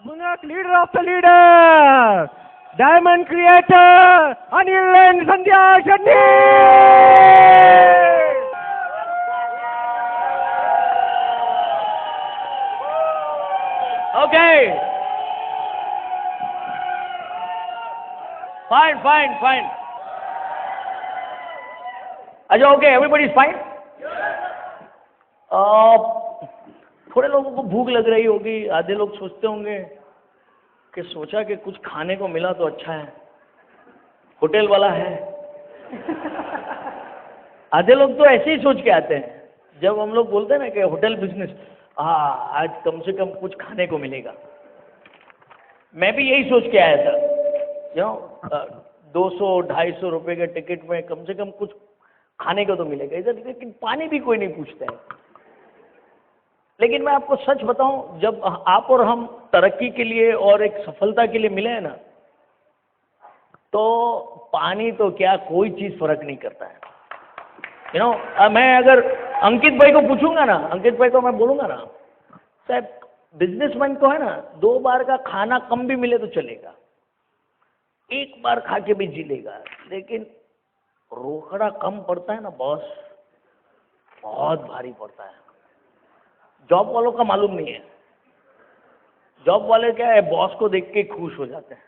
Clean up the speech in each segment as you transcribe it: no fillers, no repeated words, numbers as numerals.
Munnak, leader of the leader, diamond creator, Anil and Sandhya Shetty. Okay. Fine. अच्छा, okay, everybody is fine? थोड़े लोगों को भूख लग रही होगी, आधे लोग सोचते होंगे कि सोचा कि कुछ खाने को मिला तो अच्छा है, होटल वाला है। आधे लोग तो ऐसे ही सोच के आते हैं, जब हम लोग बोलते हैं ना कि होटल बिजनेस, आज कम से कम कुछ खाने को मिलेगा। मैं भी यही सोच के आया था, 200-250 रुपए के टिकट में कम से कम कुछ खाने को तो मिलेगा इधर, लेकिन पानी भी कोई नहीं पूछता है। लेकिन मैं आपको सच बताऊं, जब आप और हम तरक्की के लिए और एक सफलता के लिए मिले हैं ना, तो पानी तो क्या कोई चीज फर्क नहीं करता है। मैं अगर अंकित भाई को पूछूंगा ना, अंकित भाई को मैं बोलूंगा ना, साहब बिजनेसमैन को है ना 2 बार का खाना कम भी मिले तो चलेगा, 1 बार खा के भी जी लेगा, लेकिन रोकड़ा कम पड़ता है ना बॉस, बहुत भारी पड़ता है। जॉब वालों का मालूम नहीं है, जॉब वाले क्या है, बॉस को देख के खुश हो जाते हैं।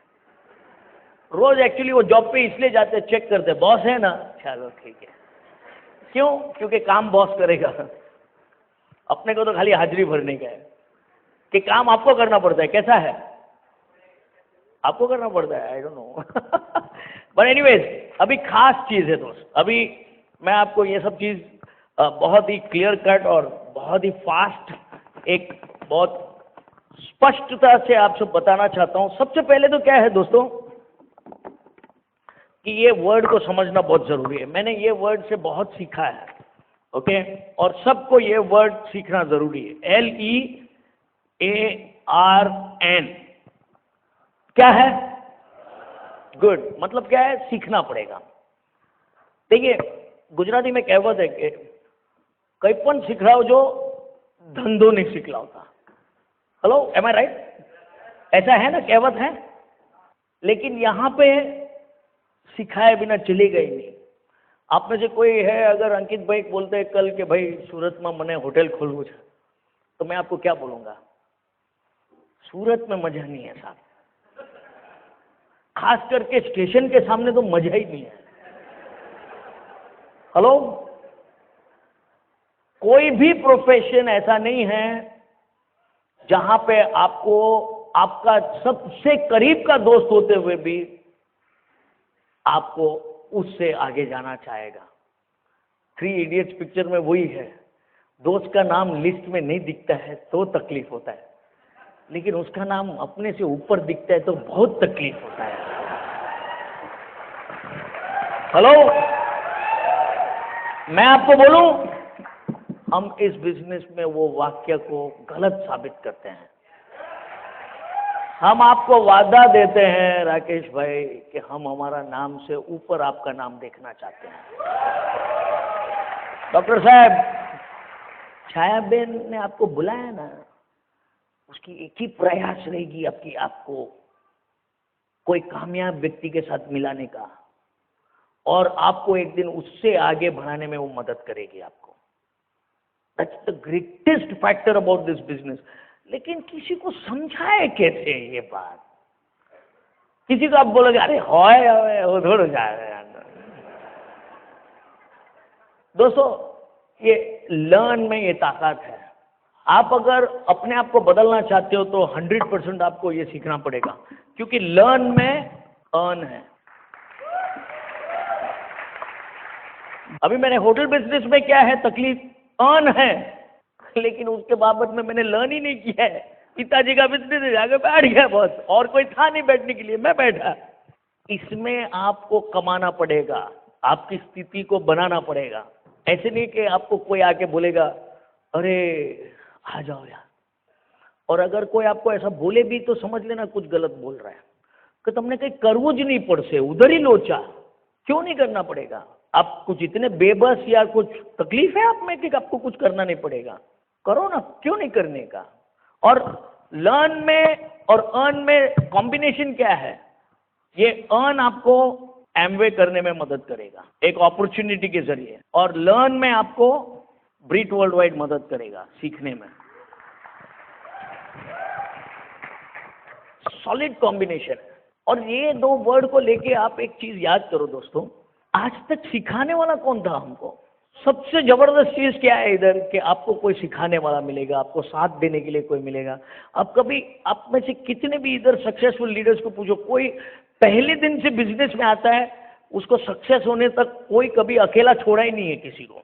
रोज एक्चुअली वो जॉब पे इसलिए जाते हैं, चेक करते हैं बॉस है ना, चलो ठीक है। क्यों? क्योंकि काम बॉस करेगा, अपने को तो खाली हाजिरी भरने का है। कि काम आपको करना पड़ता है, कैसा है? आपको करना पड़ता है, I don't know. But anyways, अभी खास चीज है दोस्त, अभी मैं आपको ये सब चीज बहुत ही क्लियर कट और बहुत ही फास्ट, एक बहुत स्पष्टता से आपसे बताना चाहता हूं। सबसे पहले तो क्या है दोस्तों, कि ये वर्ड को समझना बहुत जरूरी है। मैंने ये वर्ड से बहुत सीखा है, ओके, और सबको ये वर्ड सीखना जरूरी है। LEARN क्या है? गुड, मतलब क्या है? सीखना पड़ेगा। देखिए, गुजराती में कहावत है कि कई पण सीखराओ जो धंधो नहीं सीखला होता। हेलो, एम आई राइट? ऐसा है ना, कहावत है। लेकिन यहां पे सिखाए बिना चलेगा ही नहीं। आप में से कोई है, अगर अंकित भाई बोलते हैं कल के भाई सूरत में मने होटल खोलવું છે, तो मैं आपको क्या बोलूंगा? सूरत में मजा नहीं है साहब, खास करके स्टेशन के सामने तो मजा ही नहीं है। हेलो, कोई भी प्रोफेशन ऐसा नहीं है जहां पे आपको आपका सबसे करीब का दोस्त होते हुए भी आपको उससे आगे जाना चाहेगा। 3 इडियट्स पिक्चर में वही है, दोस्त का नाम लिस्ट में नहीं दिखता है तो तकलीफ होता है, लेकिन उसका नाम अपने से ऊपर दिखता है तो बहुत तकलीफ होता है। हेलो, मैं आपको बोलूं, हम इस बिजनेस में वो वाक्य को गलत साबित करते हैं। हम आपको वादा देते हैं राकेश भाई कि हम हमारा नाम से ऊपर आपका नाम देखना चाहते हैं। डॉक्टर साहब, छायाबेन ने आपको बुलाया ना, उसकी एक ही प्रयास रहेगी आपको कोई कामयाब व्यक्ति के साथ मिलाने का, और आपको एक दिन उससे आगे बढ़ाने में वो मदद करेगी आपको। That's the greatest factor about this business. लेकिन किसी को समझाए कैसे ये बात? किसी को आप बोलोगे अरे होए वो थोड़ा जा रहा है। दोस्तों, ये लर्न में ये ताकत है। आप अगर अपने आप को बदलना चाहते हो तो 100% आपको ये सीखना पड़ेगा, क्योंकि लर्न में अर्न है। अभी मैंने होटल बिजनेस में क्या है तकलीफ, अर्न है, लेकिन उसके बाबत में मैंने लर्न ही नहीं किया है। पिताजी का बिजनेस है, जाके बैठ गया बस, और कोई था नहीं बैठने के लिए, मैं बैठा। इसमें आपको कमाना पड़ेगा, आपकी स्थिति को बनाना पड़ेगा। ऐसे नहीं कि आपको कोई आके बोलेगा अरे आ जाओ यार, और अगर कोई आपको ऐसा बोले भी तो समझ लेना कुछ गलत बोल रहा है, कि तुमने कहीं करवू ज नहीं पड़से, उधर ही लोचा। क्यों नहीं करना पड़ेगा? आप कुछ इतने बेबस या कुछ तकलीफ है आप में कि आपको कुछ करना नहीं पड़ेगा? करो ना, क्यों नहीं करने का? और लर्न में और अर्न में कॉम्बिनेशन क्या है? ये अर्न आपको एमवे करने में मदद करेगा एक अपॉर्चुनिटी के जरिए, और लर्न में आपको ब्रीट वर्ल्ड वाइड मदद करेगा सीखने में। सॉलिड कॉम्बिनेशन है। और ये दो वर्ड को लेके आप एक चीज याद करो दोस्तों, आज तक सिखाने वाला कौन था हमको? सबसे जबरदस्त चीज क्या है इधर कि आपको कोई सिखाने वाला मिलेगा, आपको साथ देने के लिए कोई मिलेगा। अब कभी आप में से कितने भी इधर सक्सेसफुल लीडर्स को पूछो, कोई पहले दिन से बिजनेस में आता है, उसको सक्सेस होने तक कोई कभी अकेला छोड़ा ही नहीं है किसी को।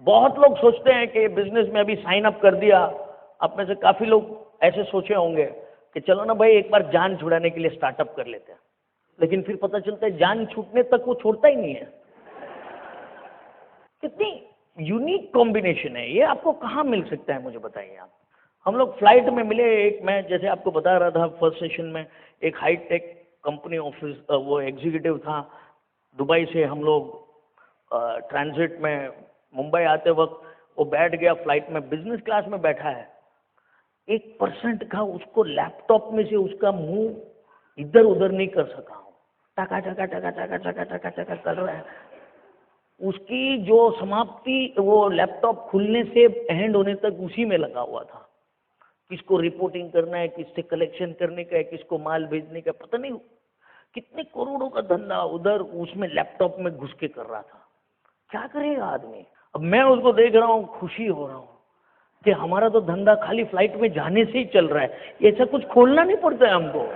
बहुत लोग सोचते हैं कि बिजनेस में अभी साइन अप कर दिया, आप में से काफी लोग ऐसे सोचे होंगे कि चलो ना भाई एक बार जान छुड़ाने के लिए स्टार्टअप कर लेते हैं, लेकिन फिर पता चलता है जान छूटने तक वो छोड़ता ही नहीं है। कितनी यूनिक कॉम्बिनेशन है ये, आपको कहाँ मिल सकता है मुझे बताइए आप। हम लोग फ्लाइट में मिले, एक मैं जैसे आपको बता रहा था फर्स्ट सेशन में, एक हाई टेक कंपनी ऑफिस वो एग्जीक्यूटिव था, दुबई से हम लोग ट्रांजिट में मुंबई आते वक्त वो बैठ गया फ्लाइट में, बिजनेस क्लास में बैठा है, 1% का उसको लैपटॉप में से उसका मुंह इधर उधर नहीं कर सका हूँ, टका टका टका टका टका टका टका कर रहा है। उसकी जो समाप्ति वो लैपटॉप खुलने से एंड होने तक उसी में लगा हुआ था। किसको रिपोर्टिंग करना है, किससे कलेक्शन करने का है, किसको माल भेजने का, पता नहीं कितने करोड़ों का धंधा उधर उसमें लैपटॉप में घुस के कर रहा था। क्या करेगा आदमी? अब मैं उसको देख रहा हूँ, खुशी हो रहा हूँ कि हमारा तो धंधा खाली फ्लाइट में जाने से ही चल रहा है, ऐसा कुछ खोलना नहीं पड़ता है हमको।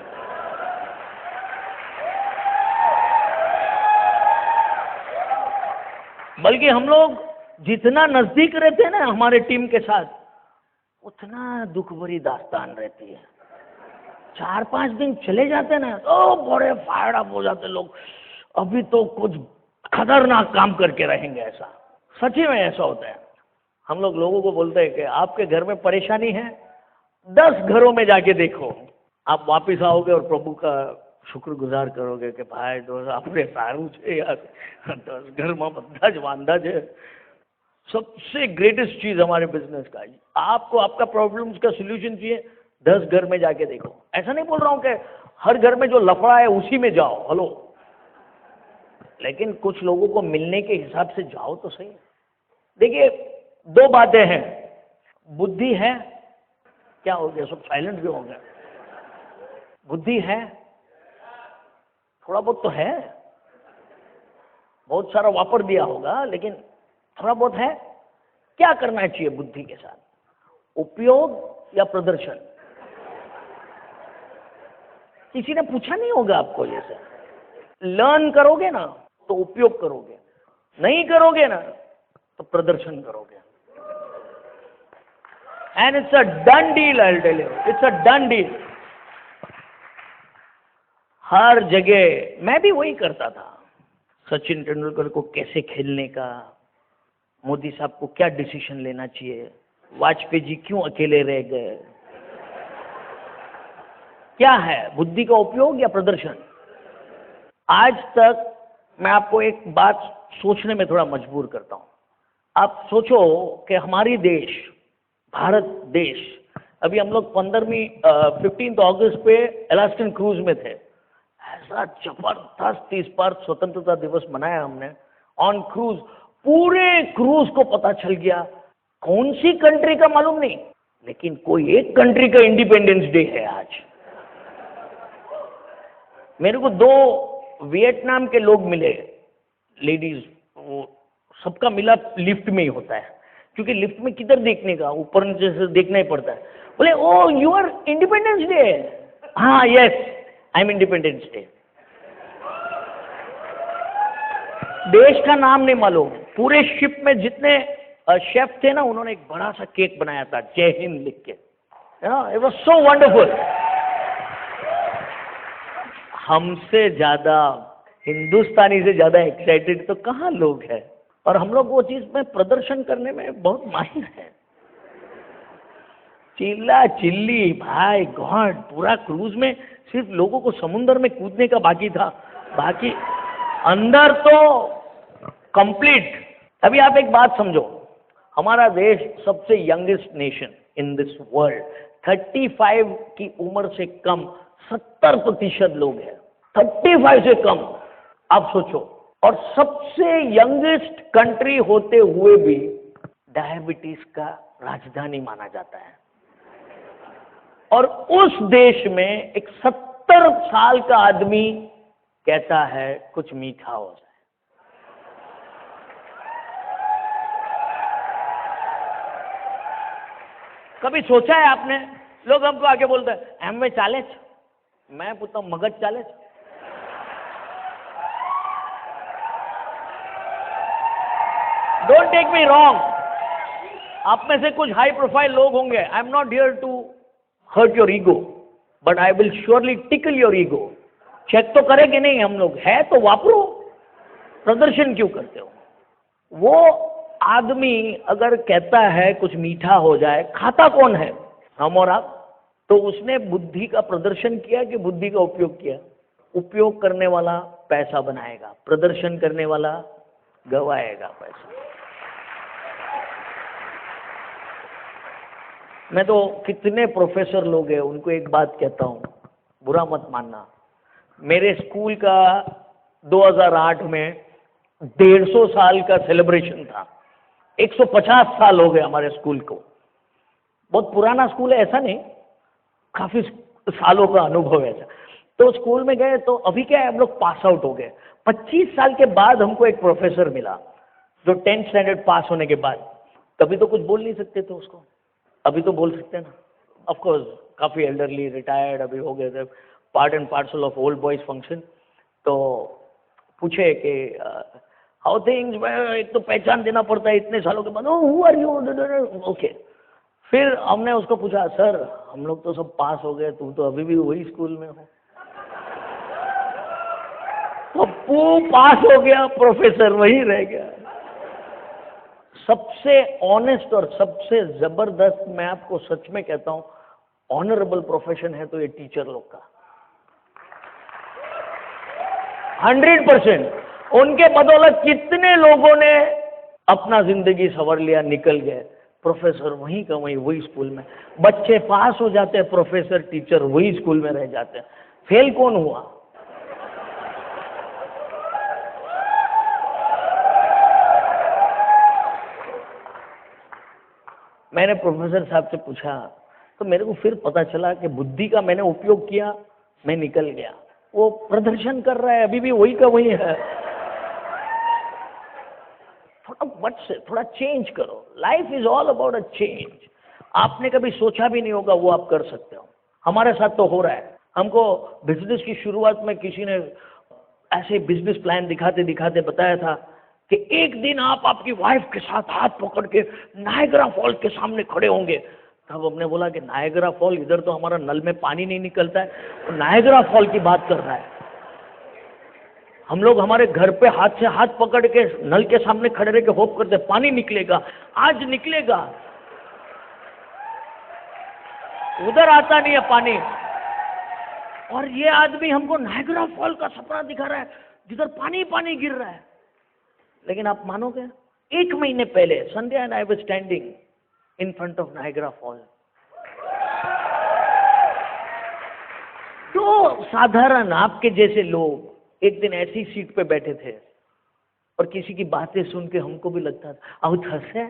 बल्कि हम लोग जितना नजदीक रहते हैं ना हमारे टीम के साथ, उतना दुख भरी दास्तान रहती है। 4-5 दिन चले जाते हैं ना तो बड़े फायर अप हो जाते लोग, अभी तो कुछ खतरनाक काम करके रहेंगे। ऐसा सच्ची में ऐसा होता है। हम लोग लोगों को बोलते हैं कि आपके घर में परेशानी है, 10 घरों में जाके देखो, आप वापिस आओगे और प्रभु का शुक्रगुजार करोगे कि भाई दोस्त आपने सारू छे यार, 10 घर में બધા જ વાંધા છે। सबसे ग्रेटेस्ट चीज हमारे बिजनेस का, आपको आपका प्रॉब्लम्स का सोल्यूशन चाहिए, 10 घर में जाके देखो। ऐसा नहीं बोल रहा हूं कि हर घर में जो लफड़ा है उसी में जाओ, हेलो, लेकिन कुछ लोगों को मिलने के हिसाब से जाओ तो सही। देखिए 2 बातें हैं, बुद्धि है, क्या हो गया, सब साइलेंट भी हो गया। बुद्धि है, थोड़ा बहुत तो है, बहुत सारा वापर दिया होगा, लेकिन थोड़ा बहुत है। क्या करना चाहिए बुद्धि के साथ? उपयोग या प्रदर्शन? किसी ने पूछा नहीं होगा आपको ये सब। लर्न करोगे ना तो उपयोग करोगे, नहीं करोगे ना तो प्रदर्शन करोगे। And it's a done deal, I will tell you, it's a done deal. हर जगह मैं भी वही करता था। सचिन तेंदुलकर को कैसे खेलने का, मोदी साहब को क्या डिसीजन लेना चाहिए, वाजपेयी जी क्यों अकेले रह गए, क्या है बुद्धि का उपयोग या प्रदर्शन? आज तक मैं आपको एक बात सोचने में थोड़ा मजबूर करता हूं। आप सोचो कि हमारी देश, भारत देश, अभी हम लोग 15 अगस्त पे अलास्कन क्रूज में थे। ऐसा जबरदस्त इस बार स्वतंत्रता दिवस मनाया हमने ऑन क्रूज। पूरे क्रूज को पता चल गया, कौन सी कंट्री का मालूम नहीं, लेकिन कोई एक कंट्री का इंडिपेंडेंस डे है आज। मेरे को 2 वियतनाम के लोग मिले, लेडीज, वो सबका मिला लिफ्ट में ही होता है, क्योंकि लिफ्ट में किधर देखने का, ऊपर नीचे से देखना ही पड़ता है। बोले ओ यू आर इंडिपेंडेंस डे? हाँ yes I am independence day. देश का नाम नहीं मालूम। पूरे शिप में जितने शेफ थे ना, उन्होंने एक बड़ा सा केक बनाया था जय हिंद लिख के। It was so wonderful. हमसे ज्यादा, हिंदुस्तानी से ज्यादा एक्साइटेड तो कहाँ लोग हैं, और हम लोग वो चीज में प्रदर्शन करने में बहुत माहिर है। चिल्ला चिल्ली, भाई गॉड, पूरा क्रूज में सिर्फ लोगों को समुद्र में कूदने का बाकी था, बाकी अंदर तो कंप्लीट। अभी आप एक बात समझो, हमारा देश सबसे youngest nation in this world, 35 की उम्र से कम 70% लोग हैं, 35 से कम। आप सोचो, और सबसे यंगेस्ट कंट्री होते हुए भी डायबिटीज का राजधानी माना जाता है। और उस देश में एक 70 साल का आदमी कहता है कुछ मीठा हो जाए। कभी सोचा है आपने? लोग हमको आके बोलते हैं एमवे चाले छ? मैं पूछता हूं मगज चाले छ? डोंट टेक मी रॉन्ग, आप में से कुछ हाई प्रोफाइल लोग होंगे। I am not here to hurt your ego, but I will surely tickle your ego. Check तो करेंगे नहीं हम लोग, है तो वापरो, प्रदर्शन क्यों करते हो? वो आदमी अगर कहता है कुछ मीठा हो जाए, खाता कौन है? हम और आप। तो उसने बुद्धि का प्रदर्शन किया कि बुद्धि का उपयोग किया? उपयोग करने वाला पैसा बनाएगा, प्रदर्शन करने वाला गवाएगा पैसा। मैं तो कितने प्रोफेसर लोग हैं उनको एक बात कहता हूं, बुरा मत मानना। मेरे स्कूल का 2008 में 150 साल का सेलिब्रेशन था। 150 साल हो गए हमारे स्कूल को। बहुत पुराना स्कूल है ऐसा नहीं, काफी सालों का अनुभव है ऐसा। तो स्कूल में गए तो अभी क्या है, हम लोग पास आउट हो गए। 25 साल के बाद हमको एक प्रोफेसर मिला जो 10th स्टैंडर्ड पास होने के बाद। तभी तो कुछ बोल नहीं सकते थे उसको, अभी तो बोल सकते हैं ना। ऑफ कोर्स काफी एल्डरली, रिटायर्ड अभी हो गए थे, part and parcel of old boys function. तो पूछे कि हाउ थिंग्स, एक तो पहचान देना पड़ता है इतने सालों के बाद। Who are you? ओके। फिर हमने उसको पूछा, सर हम लोग तो सब पास हो गए, तुम तो अभी भी वही स्कूल में हो। पप्पू पास हो गया, प्रोफेसर वही रह गया। सबसे ऑनेस्ट और सबसे जबरदस्त, मैं आपको सच में कहता हूं, ऑनरेबल प्रोफेशन है तो ये टीचर लोग का। 100%। उनके बदौलत कितने लोगों ने अपना जिंदगी संवर लिया, निकल गए। प्रोफेसर वहीं का वहीं, वही स्कूल में। बच्चे पास हो जाते हैं, प्रोफेसर टीचर वही स्कूल में रह जाते हैं। फेल कौन हुआ? मैंने प्रोफेसर साहब से पूछा तो मेरे को फिर पता चला कि बुद्धि का मैंने उपयोग किया, मैं निकल गया। वो प्रदर्शन कर रहा है, अभी भी वही का वही है। थोड़ा चेंज करो। Life is all about a change. आपने कभी सोचा भी नहीं होगा वो आप कर सकते हो। हमारे साथ तो हो रहा है। हमको बिजनेस की शुरुआत में किसी ने ऐसे बिजनेस प्लान दिखाते दिखाते बताया था कि एक दिन आप आपकी वाइफ के साथ हाथ पकड़ के नायग्रा फॉल के सामने खड़े होंगे। तब हमने बोला कि नायग्रा फॉल, इधर तो हमारा नल में पानी नहीं निकलता है, तो नायग्रा फॉल की बात कर रहा है। हम लोग हमारे घर पे हाथ से हाथ पकड़ के नल के सामने खड़े रह के होप करते पानी निकलेगा, आज निकलेगा। उधर आता नहीं है पानी। और ये आदमी हमको नायग्रा फॉल का सपना दिखा रहा है जिधर पानी पानी गिर रहा है। लेकिन आप मानोगे, 1 महीने पहले Sandhya and I was standing in front of Niagara fall. तो साधारण आपके जैसे लोग एक दिन ऐसी सीट पे बैठे थे और किसी की बातें सुन के हमको भी लगता था आउ थसे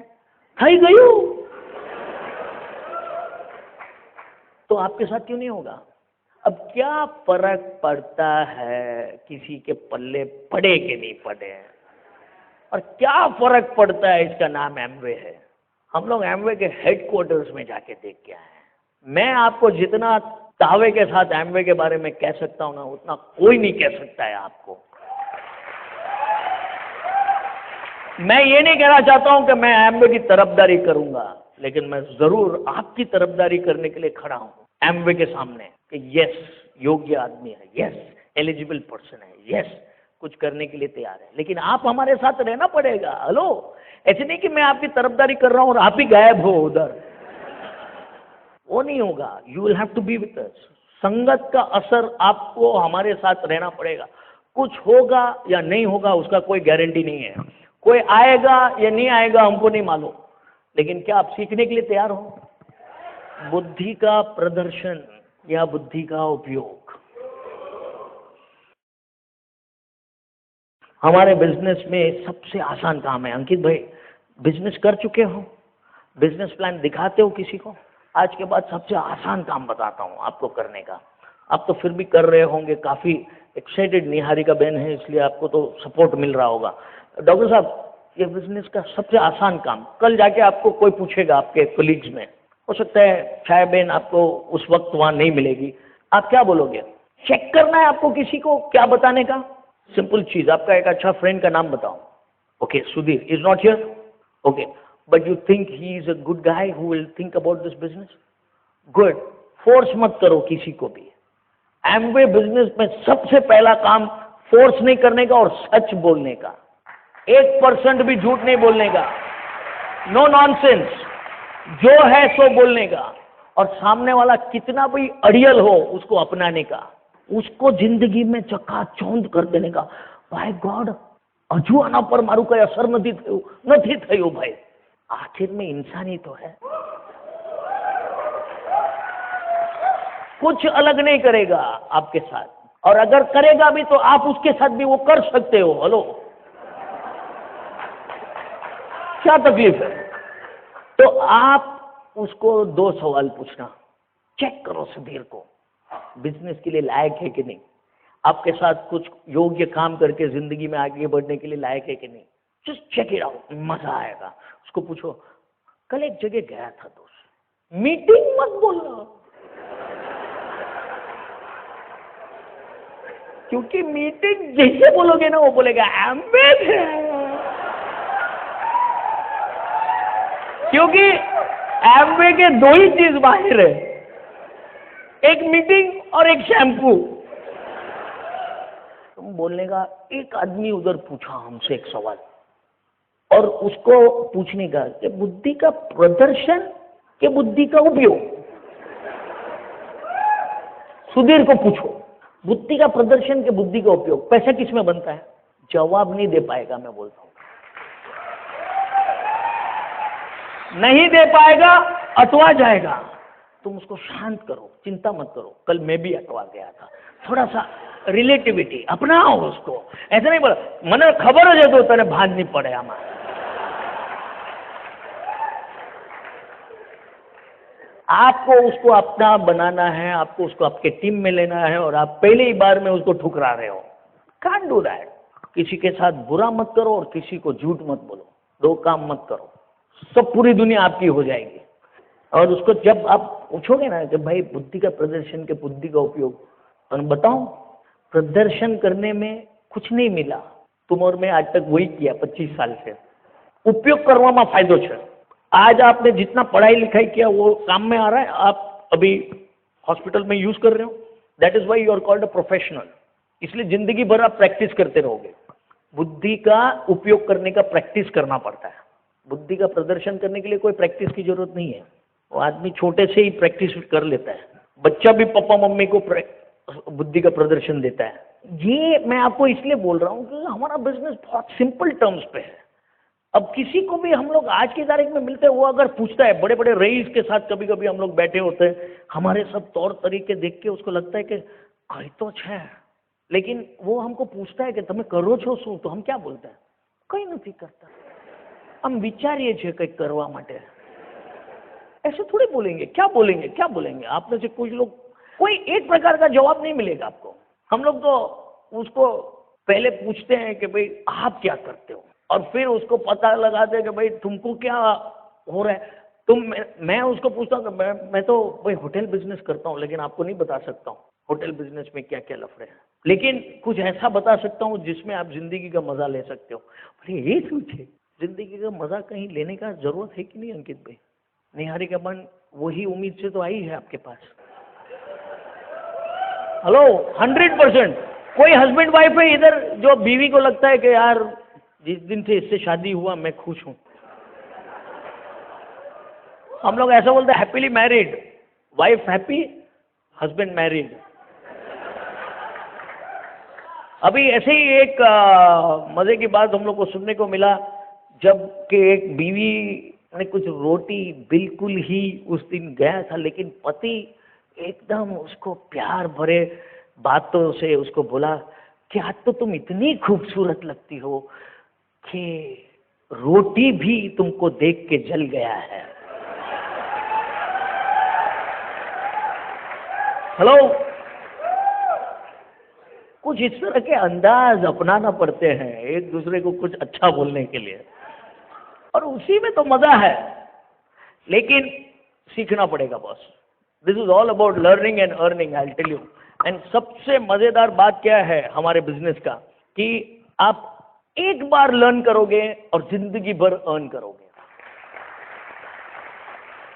थई गयो। तो आपके साथ क्यों नहीं होगा? अब क्या फर्क पड़ता है किसी के पल्ले पड़े के नहीं पड़े, और क्या फर्क पड़ता है इसका नाम एमवे है। हम लोग एमवे के हेडक्वार्टर्स में जाके देख के आए हैं। मैं आपको जितना दावे के साथ एमवे के बारे में कह सकता हूं ना, उतना कोई नहीं कह सकता है आपको। मैं ये नहीं कहना चाहता हूं कि मैं एमवे की तरफदारी करूंगा, लेकिन मैं जरूर आपकी तरफदारी करने के लिए खड़ा हूं एमवे के सामने कि यस योग्य आदमी है, यस एलिजिबल पर्सन है, यस कुछ करने के लिए तैयार है। लेकिन आप हमारे साथ रहना पड़ेगा। हेलो, ऐसे नहीं कि मैं आपकी तरफदारी कर रहा हूं और आप ही गायब हो उधर, वो नहीं होगा। You will have to be with us. संगत का असर आपको हमारे साथ रहना पड़ेगा। कुछ होगा या नहीं होगा उसका कोई गारंटी नहीं है। कोई आएगा या नहीं आएगा हमको नहीं मालूम, लेकिन क्या आप सीखने के लिए तैयार हो? बुद्धि का प्रदर्शन या बुद्धि का उपयोग। हमारे बिजनेस में सबसे आसान काम है। अंकित भाई, बिजनेस कर चुके हो, बिजनेस प्लान दिखाते हो किसी को? आज के बाद सबसे आसान काम बताता हूँ आपको करने का। आप तो फिर भी कर रहे होंगे, काफी एक्साइटेड निहारिका बहन है, इसलिए आपको तो सपोर्ट मिल रहा होगा। डॉक्टर साहब, ये बिजनेस का सबसे आसान काम, कल जाके आपको कोई पूछेगा आपके कलीग्स में, हो सकता है छाया बहन आपको उस वक्त वहां नहीं मिलेगी, आप क्या बोलोगे? चेक करना है आपको किसी को क्या बताने का? सिंपल चीज, आपका एक अच्छा फ्रेंड का नाम बताओ। Okay, Sudhir is not here. Okay, but you think he is a good guy who will think about this business? Good. Force मत करो किसी को भी। एमवे बिजनेस में सबसे पहला काम फोर्स नहीं करने का और सच बोलने का। 1% भी झूठ नहीं बोलने का। नो नॉनसेंस, जो है सो बोलने का। और सामने वाला कितना भी अड़ियल हो उसको अपनाने का, उसको जिंदगी में चकाचौंध कर देने का। भाई गॉड, हजू आना पर मारू कई असर નથી થયું भाई। आखिर में इंसान ही तो है, कुछ अलग नहीं करेगा आपके साथ, और अगर करेगा भी तो आप उसके साथ भी वो कर सकते हो। हेलो, क्या तकलीफ है? तो आप उसको 2 सवाल पूछना। चेक करो सुधीर को बिजनेस के लिए लायक है कि नहीं, आपके साथ कुछ योग्य काम करके जिंदगी में आगे बढ़ने के लिए लायक है कि नहीं। जस्ट चेक इट आउट, मजा आएगा। उसको पूछो, कल एक जगह गया था दोस्त, मीटिंग मत बोलना, क्योंकि मीटिंग जैसे बोलोगे ना वो बोलेगा एम्बेड है, क्योंकि एम्बे के 2 ही चीज बाहर है, एक मीटिंग और एक शैम्पू। तुम बोलने का, एक आदमी उधर पूछा हमसे एक सवाल, और उसको पूछने का कि बुद्धि का प्रदर्शन के बुद्धि का उपयोग। सुधीर को पूछो, बुद्धि का प्रदर्शन के बुद्धि का उपयोग, पैसा किसमें बनता है? जवाब नहीं दे पाएगा, मैं बोलता हूं नहीं दे पाएगा, अटवा जाएगा। तुम उसको शांत करो, चिंता मत करो। कल मैं भी अटवा गया था, थोड़ा सा रिलेटिविटी अपनाओ उसको। ऐसा नहीं बोला मैंने खबर है तो तेरे भाग नहीं पड़े हमारे। आपको उसको अपना बनाना है, आपको उसको आपके टीम में लेना है, और आप पहले ही बार में उसको ठुकरा रहे हो। Can't do that. किसी के साथ बुरा मत करो और किसी को झूठ मत बोलो, 2 काम मत करो, सब पूरी दुनिया आपकी हो जाएगी। और उसको जब आप पूछोगे ना कि भाई बुद्धि का प्रदर्शन के बुद्धि का उपयोग, तो बताओ प्रदर्शन करने में कुछ नहीं मिला, तुम और मैं आज तक वही किया 25 साल से। उपयोग करवामा फायदो छे। आज आपने जितना पढ़ाई लिखाई किया वो काम में आ रहा है, आप अभी हॉस्पिटल में यूज कर रहे हो, that is why you are called a professional. इसलिए जिंदगी भर आप प्रैक्टिस करते रहोगे। बुद्धि का उपयोग करने का प्रैक्टिस करना पड़ता है। बुद्धि का प्रदर्शन करने के लिए कोई प्रैक्टिस की जरूरत नहीं है, वो आदमी छोटे से ही प्रैक्टिस कर लेता है। बच्चा भी पापा मम्मी को बुद्धि का प्रदर्शन देता है। ये मैं आपको इसलिए बोल रहा हूँ कि हमारा बिजनेस बहुत सिंपल टर्म्स पे है। अब किसी को भी हम लोग आज की तारीख में मिलते हैं, वो अगर पूछता है, बड़े बड़े रईस के साथ कभी कभी हम लोग बैठे होते हैं, हमारे सब तौर तरीके देख के उसको लगता है कि कहीं तो है, लेकिन वो हमको पूछता है कि તમે કરો છો શું, तो हम क्या बोलते हैं? कहीं नहीं करता, हम विचारिए छे कहीं करवा माटे। ऐसे थोड़ी बोलेंगे, क्या बोलेंगे, क्या बोलेंगे? आप में से कुछ लोग, कोई एक प्रकार का जवाब नहीं मिलेगा आपको। हम लोग तो उसको पहले पूछते हैं कि भाई आप क्या करते हो, और फिर उसको पता लगाते हैं कि भाई तुमको क्या हो रहा है। मैं उसको पूछता हूँ कि मैं तो भाई होटल बिजनेस करता हूँ, लेकिन आपको नहीं बता सकता हूँ होटल बिजनेस में क्या क्या लफड़े हैं, लेकिन कुछ ऐसा बता सकता हूँ जिसमें आप जिंदगी का मजा ले सकते हो। अरे ये सोचिए, जिंदगी का मजा कहीं लेने का जरूरत है कि नहीं अंकित भाई? निहारिका बहन वही उम्मीद से तो आई है आपके पास। हेलो, 100%। कोई हस्बैंड वाइफ है इधर जो बीवी को लगता है कि यार जिस दिन से इससे शादी हुआ मैं खुश हूं? हम लोग ऐसा बोलते हैं happily married, wife happy, husband married. अभी ऐसे ही एक मजे की बात हम लोग को सुनने को मिला, जब कि एक बीवी मैंने कुछ रोटी बिल्कुल ही उस दिन गया था, लेकिन पति एकदम उसको प्यार भरे बातों से उसको बोला कि आज तो तुम इतनी खूबसूरत लगती हो कि रोटी भी तुमको देख के जल गया है। हेलो, कुछ इस तरह के अंदाज अपनाना पड़ते हैं एक दूसरे को कुछ अच्छा बोलने के लिए, और उसी में तो मजा है, लेकिन सीखना पड़ेगा boss. This is all about learning and earning, I tell you. And सबसे मजेदार बात क्या है हमारे बिजनेस का, कि आप एक बार लर्न करोगे और जिंदगी भर अर्न करोगे।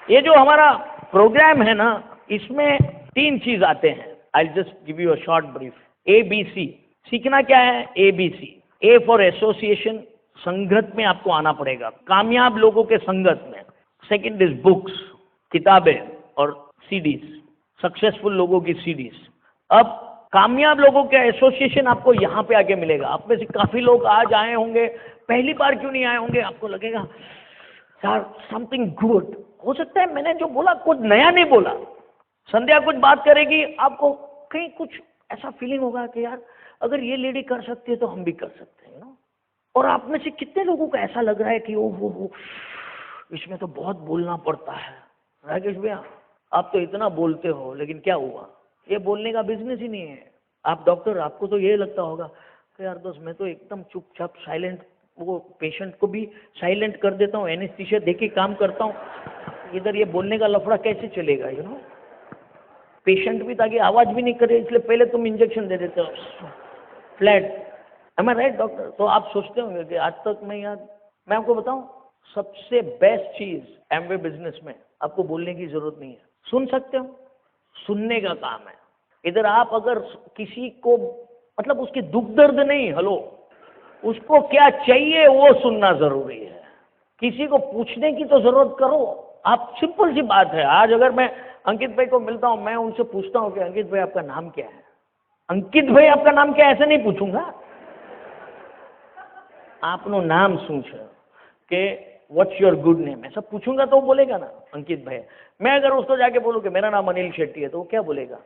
ये जो हमारा प्रोग्राम है ना, इसमें 3 चीज आते हैं। I just give you a short brief. ABC। सीखना क्या है? ABC। A फॉर एसोसिएशन, संगत में आपको आना पड़ेगा, कामयाब लोगों के संगत में। सेकंड इज बुक्स, किताबें और CDs, सक्सेसफुल लोगों की CDs। अब कामयाब लोगों के एसोसिएशन आपको यहाँ पे आके मिलेगा। आप में से काफी लोग आज आए होंगे, पहली बार क्यों नहीं आए होंगे, आपको लगेगा यार समथिंग गुड। हो सकता है मैंने जो बोला कुछ नया नहीं बोला, संध्या कुछ बात करेगी, आपको कहीं कुछ ऐसा फीलिंग होगा कि यार अगर ये लेडी कर सकती है तो हम भी कर सकते हैं ना। और आप में से कितने लोगों को ऐसा लग रहा है कि ओह इसमें तो बहुत बोलना पड़ता है। राकेश भैया, आप तो इतना बोलते हो, लेकिन क्या हुआ, ये बोलने का बिजनेस ही नहीं है। आप डॉक्टर, आपको तो ये लगता होगा कि यार दोस्त मैं तो एकदम चुपचाप साइलेंट, वो पेशेंट को भी साइलेंट कर देता हूँ, एनेस्थीसिया देके काम करता हूँ, इधर ये बोलने का लफड़ा कैसे चलेगा, यू नो। पेशेंट भी ताकि आवाज भी नहीं करे, इसलिए पहले तुम इंजेक्शन दे देते हो फ्लैट। एम आई राइट डॉक्टर? तो आप सोचते होंगे कि आज तक मैं आपको बताऊं, सबसे बेस्ट चीज एमवे बिजनेस में आपको बोलने की जरूरत नहीं है। सुन सकते हो, सुनने का काम है। इधर आप अगर किसी को, मतलब उसके दुख दर्द नहीं, हेलो, उसको क्या चाहिए वो सुनना जरूरी है। किसी को पूछने की तो जरूरत करो आप, सिंपल सी बात है। आज अगर मैं अंकित भाई को मिलता हूं, मैं उनसे पूछता हूं कि अंकित भाई आपका नाम क्या है, अंकित भाई आपका नाम क्या है, ऐसे नहीं पूछूंगा। आपनो नाम सूझ के व्हाट्स योर गुड नेम, ऐसा पूछूंगा तो वो बोलेगा ना अंकित भाई। मैं अगर उसको जाके बोलूं कि मेरा नाम अनिल शेट्टी है, तो वो क्या बोलेगा?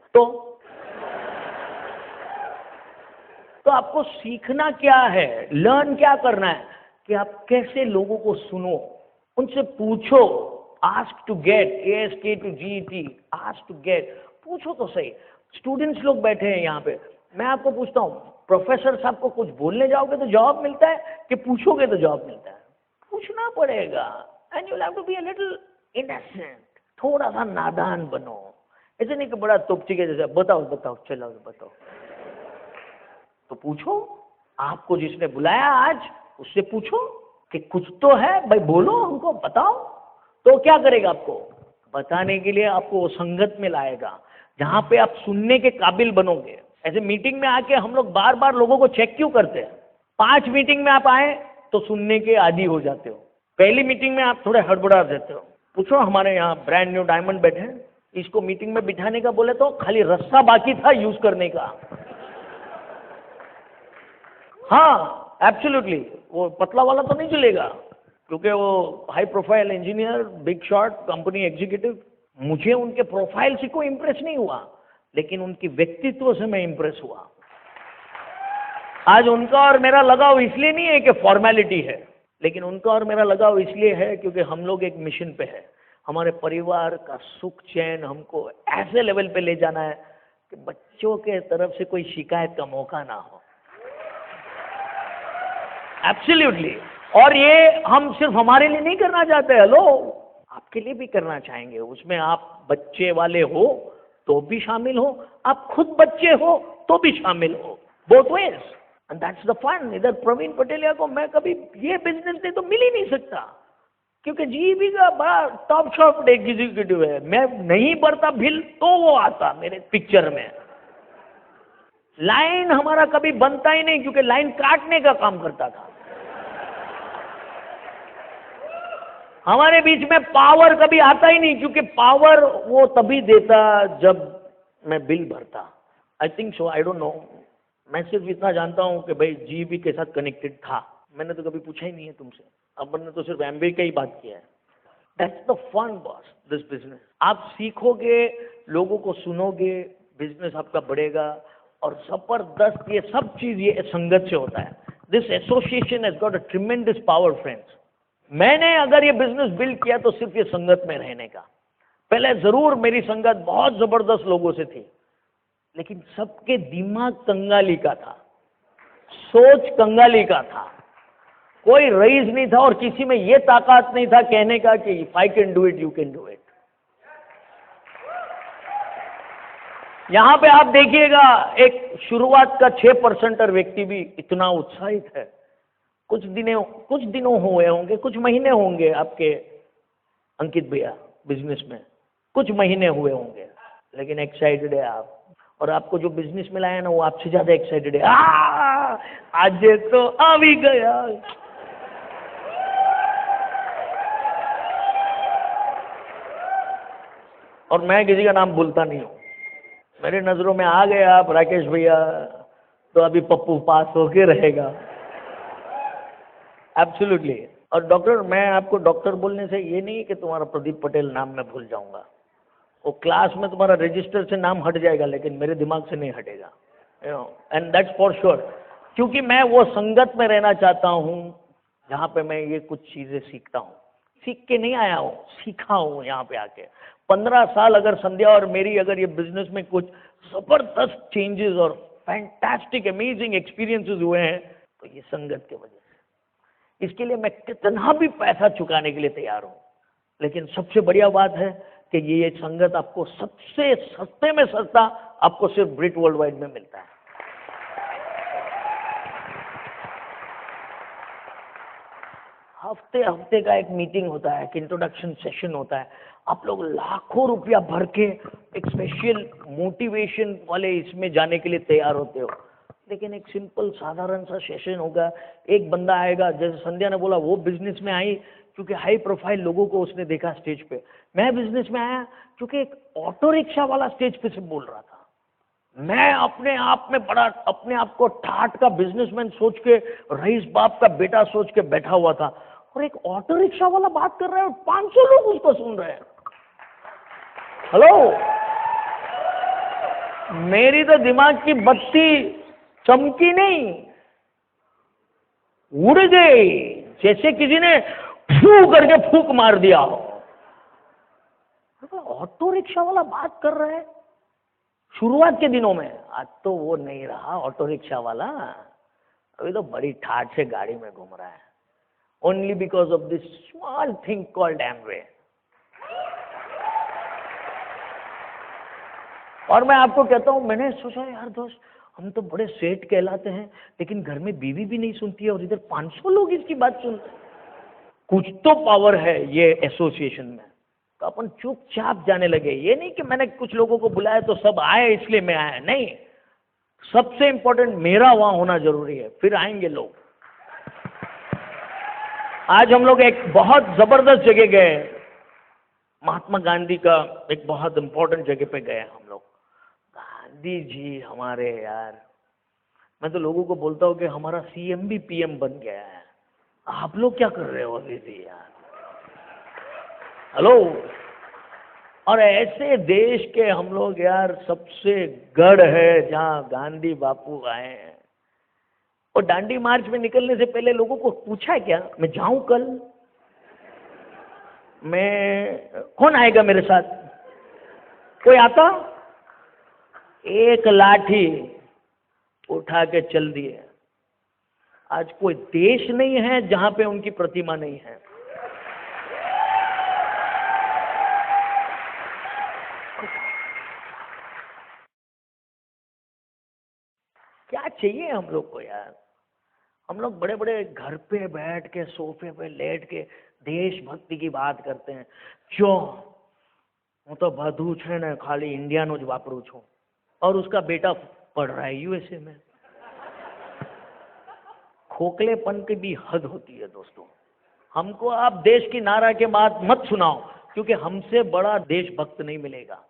तो आपको सीखना क्या है, लर्न क्या करना है, कि आप कैसे लोगों को सुनो, उनसे पूछो। Ask to get, ASK to GET, ask to get. पूछो तो सही। स्टूडेंट्स लोग बैठे हैं यहाँ पे, मैं आपको पूछता हूँ, प्रोफेसर साहब को कुछ बोलने जाओगे तो जवाब मिलता है कि पूछोगे तो जवाब मिलता है? पूछना पड़ेगा। And you have to be a little innocent, थोड़ा सा नादान बनो। ऐसे नहीं कि बड़ा तोपची के जैसे बताओ बताओ चलो बताओ। तो पूछो, आपको जिसने बुलाया आज उससे पूछो कि कुछ तो है भाई, बोलो हमको बताओ। तो क्या करेगा? आपको बताने के लिए आपको वो संगत में लाएगा जहां पे आप सुनने के काबिल बनोगे। ऐसे मीटिंग में आके हम लोग बार बार लोगों को चेक क्यों करते हैं? 5 मीटिंग में आप आए तो सुनने के आदी हो जाते हो, पहली मीटिंग में आप थोड़े हड़बड़ा देते हो। पूछो, हमारे यहाँ ब्रांड न्यू डायमंड बैठे हैं, इसको मीटिंग में बिठाने का बोले तो खाली रस्सा बाकी था यूज करने का। हाँ एब्सोल्युटली, वो पतला वाला तो नहीं चलेगा, क्योंकि वो high profile engineer, big shot, company executive. मुझे उनके प्रोफाइल से कोई इंप्रेस नहीं हुआ, लेकिन उनकी व्यक्तित्व से मैं इंप्रेस हुआ। आज उनका और मेरा लगाव इसलिए नहीं है कि फॉर्मेलिटी है, लेकिन उनका और मेरा लगाव इसलिए है क्योंकि हम लोग एक मिशन पे है। हमारे परिवार का सुख चैन हमको ऐसे लेवल पे ले जाना है कि बच्चों के तरफ से कोई शिकायत का मौका ना हो। एब्सोल्युटली। और ये हम सिर्फ हमारे लिए नहीं करना चाहते, हेलो, आपके लिए भी करना चाहेंगे। उसमें आप बच्चे वाले हो तो भी शामिल हो, आप खुद बच्चे हो तो भी शामिल हो, both ways, and that's the fun. इधर प्रवीण पटेलिया को मैं कभी ये बिजनेस दे तो मिल ही नहीं सकता, क्योंकि GEB का बड़ा टॉप शॉप एग्जीक्यूटिव है। मैं नहीं भरता बिल तो वो आता मेरे पिक्चर में। लाइन हमारा कभी बनता ही नहीं, क्योंकि लाइन काटने का काम करता था। हमारे बीच में पावर कभी आता ही नहीं, क्योंकि पावर वो तभी देता जब मैं बिल भरता। I think so, I don't know. मैं सिर्फ इतना जानता हूं कि भाई GEB के साथ कनेक्टेड था। मैंने तो कभी पूछा ही नहीं है तुमसे, अपन ने तो सिर्फ MBA का ही बात किया है। That's the fun boss, this business. आप सीखोगे, लोगों को सुनोगे, बिजनेस आपका बढ़ेगा। और जबरदस्त ये सब चीज ये संगत से होता है। This association has got a tremendous power friends. मैंने अगर ये बिजनेस बिल्ड किया तो सिर्फ ये संगत में रहने का। पहले जरूर मेरी संगत बहुत जबरदस्त लोगों से थी, लेकिन सबके दिमाग कंगाली का था, सोच कंगाली का था। कोई रईस नहीं था और किसी में ये ताकत नहीं था कहने का कि if I can do it you can do it. यहां पे आप देखिएगा, एक शुरुआत का 6% व्यक्ति भी इतना उत्साहित है। कुछ दिनों हुए होंगे, कुछ महीने होंगे आपके अंकित भैया बिजनेस में, कुछ महीने हुए होंगे, लेकिन एक्साइटेड है आप। और आपको जो बिजनेस मिला है ना, वो आपसे ज्यादा एक्साइटेड है। आज तो आ भी गया। और मैं किसी का नाम भूलता नहीं हूं। मेरे नजरों में आ गए आप राकेश भैया, तो अभी पप्पू पास होके रहेगा। एब्सोल्युटली। और डॉक्टर, मैं आपको डॉक्टर बोलने से ये नहीं कि तुम्हारा प्रदीप पटेल नाम मैं भूल जाऊंगा। वो क्लास में तुम्हारा रजिस्टर से नाम हट जाएगा, लेकिन मेरे दिमाग से नहीं हटेगा। And that's for sure. क्योंकि मैं वो संगत में रहना चाहता हूँ जहाँ पे मैं ये कुछ चीजें सीखता हूँ। सीख के नहीं आया हूँ, सीखा हूँ यहाँ पे आके। 15 साल अगर संध्या और मेरी अगर ये बिजनेस में कुछ जबरदस्त चेंजेस और फैंटास्टिक अमेजिंग एक्सपीरियंसेस हुए हैं, तो ये संगत के वजह से। इसके लिए मैं कितना भी पैसा चुकाने के लिए तैयार हूँ। लेकिन सबसे बढ़िया बात है कि ये संगत आपको सबसे सस्ते में सस्ता आपको सिर्फ ब्रिट वर्ल्ड वाइड में मिलता है। हफ्ते हफ्ते का एक मीटिंग होता है, एक इंट्रोडक्शन सेशन होता है। आप लोग लाखों रुपया भर के एक स्पेशल मोटिवेशन वाले इसमें जाने के लिए तैयार होते हो, लेकिन एक सिंपल साधारण सा सेशन होगा। एक बंदा आएगा, जैसे संध्या ने बोला, वो बिजनेस में आई क्योंकि हाई प्रोफाइल लोगों को उसने देखा स्टेज पे। मैं बिजनेस में आया क्योंकि एक ऑटो रिक्शा वाला स्टेज पे से बोल रहा था। मैं अपने आप में बड़ा, अपने आप को ठाट का बिजनेसमैन सोच के, रईस बाप का बेटा सोच के बैठा हुआ था, और एक ऑटो रिक्शा वाला बात कर रहा है और 500 लोग उसको सुन रहे हैं। हेलो, मेरी तो दिमाग की बत्ती चमकी नहीं, उड़ गई, जैसे किसी ने फू करके फूक मार दिया हो। ऑटो रिक्शा वाला बात कर रहा है शुरुआत के दिनों में। आज तो वो नहीं रहा ऑटो रिक्शा वाला, अभी तो बड़ी ठाठ से गाड़ी में घूम रहा है। Only because of this small thing called Amway. और मैं आपको कहता हूं, मैंने सोचा यार दोस्त, हम तो बड़े सेठ कहलाते हैं, लेकिन घर में बीवी भी नहीं सुनती है और इधर 500 लोग इसकी बात सुनते हैं। कुछ तो पावर है ये एसोसिएशन में। तो अपन चुपचाप जाने लगे। ये नहीं कि मैंने कुछ लोगों को बुलाया तो सब आए इसलिए मैं आया, नहीं। सबसे इंपॉर्टेंट मेरा वहां होना जरूरी है, फिर आएंगे लोग। आज हम लोग एक बहुत जबरदस्त जगह गए, महात्मा गांधी का एक बहुत इंपॉर्टेंट जगह पे गए हम लोग। गांधी जी हमारे यार, मैं तो लोगों को बोलता हूँ कि हमारा सीएम भी पीएम बन गया है। आप लोग क्या कर रहे हो अभी भी यार? हेलो। और ऐसे देश के हम लोग यार, सबसे गढ़ है जहां गांधी बापू आए हैं। और दांडी मार्च में निकलने से पहले लोगों को पूछा क्या, मैं जाऊं कल? कौन आएगा मेरे साथ? कोई आता? एक लाठी उठा के चल दिए। आज कोई देश नहीं है जहां पे उनकी प्रतिमा नहीं है। क्या चाहिए हम लोग को यार? हम लोग बड़े बड़े घर पे बैठ के, सोफे पे लेट के देशभक्ति की बात करते हैं। क्यों? वो तो बधू है ना, खाली इंडिया नो ज वापरू छू, और उसका बेटा पढ़ रहा है यूएसए में। खोखलेपन की भी हद होती है दोस्तों। हमको आप देश की नारा के बाद मत सुनाओ, क्योंकि हमसे बड़ा देशभक्त नहीं मिलेगा।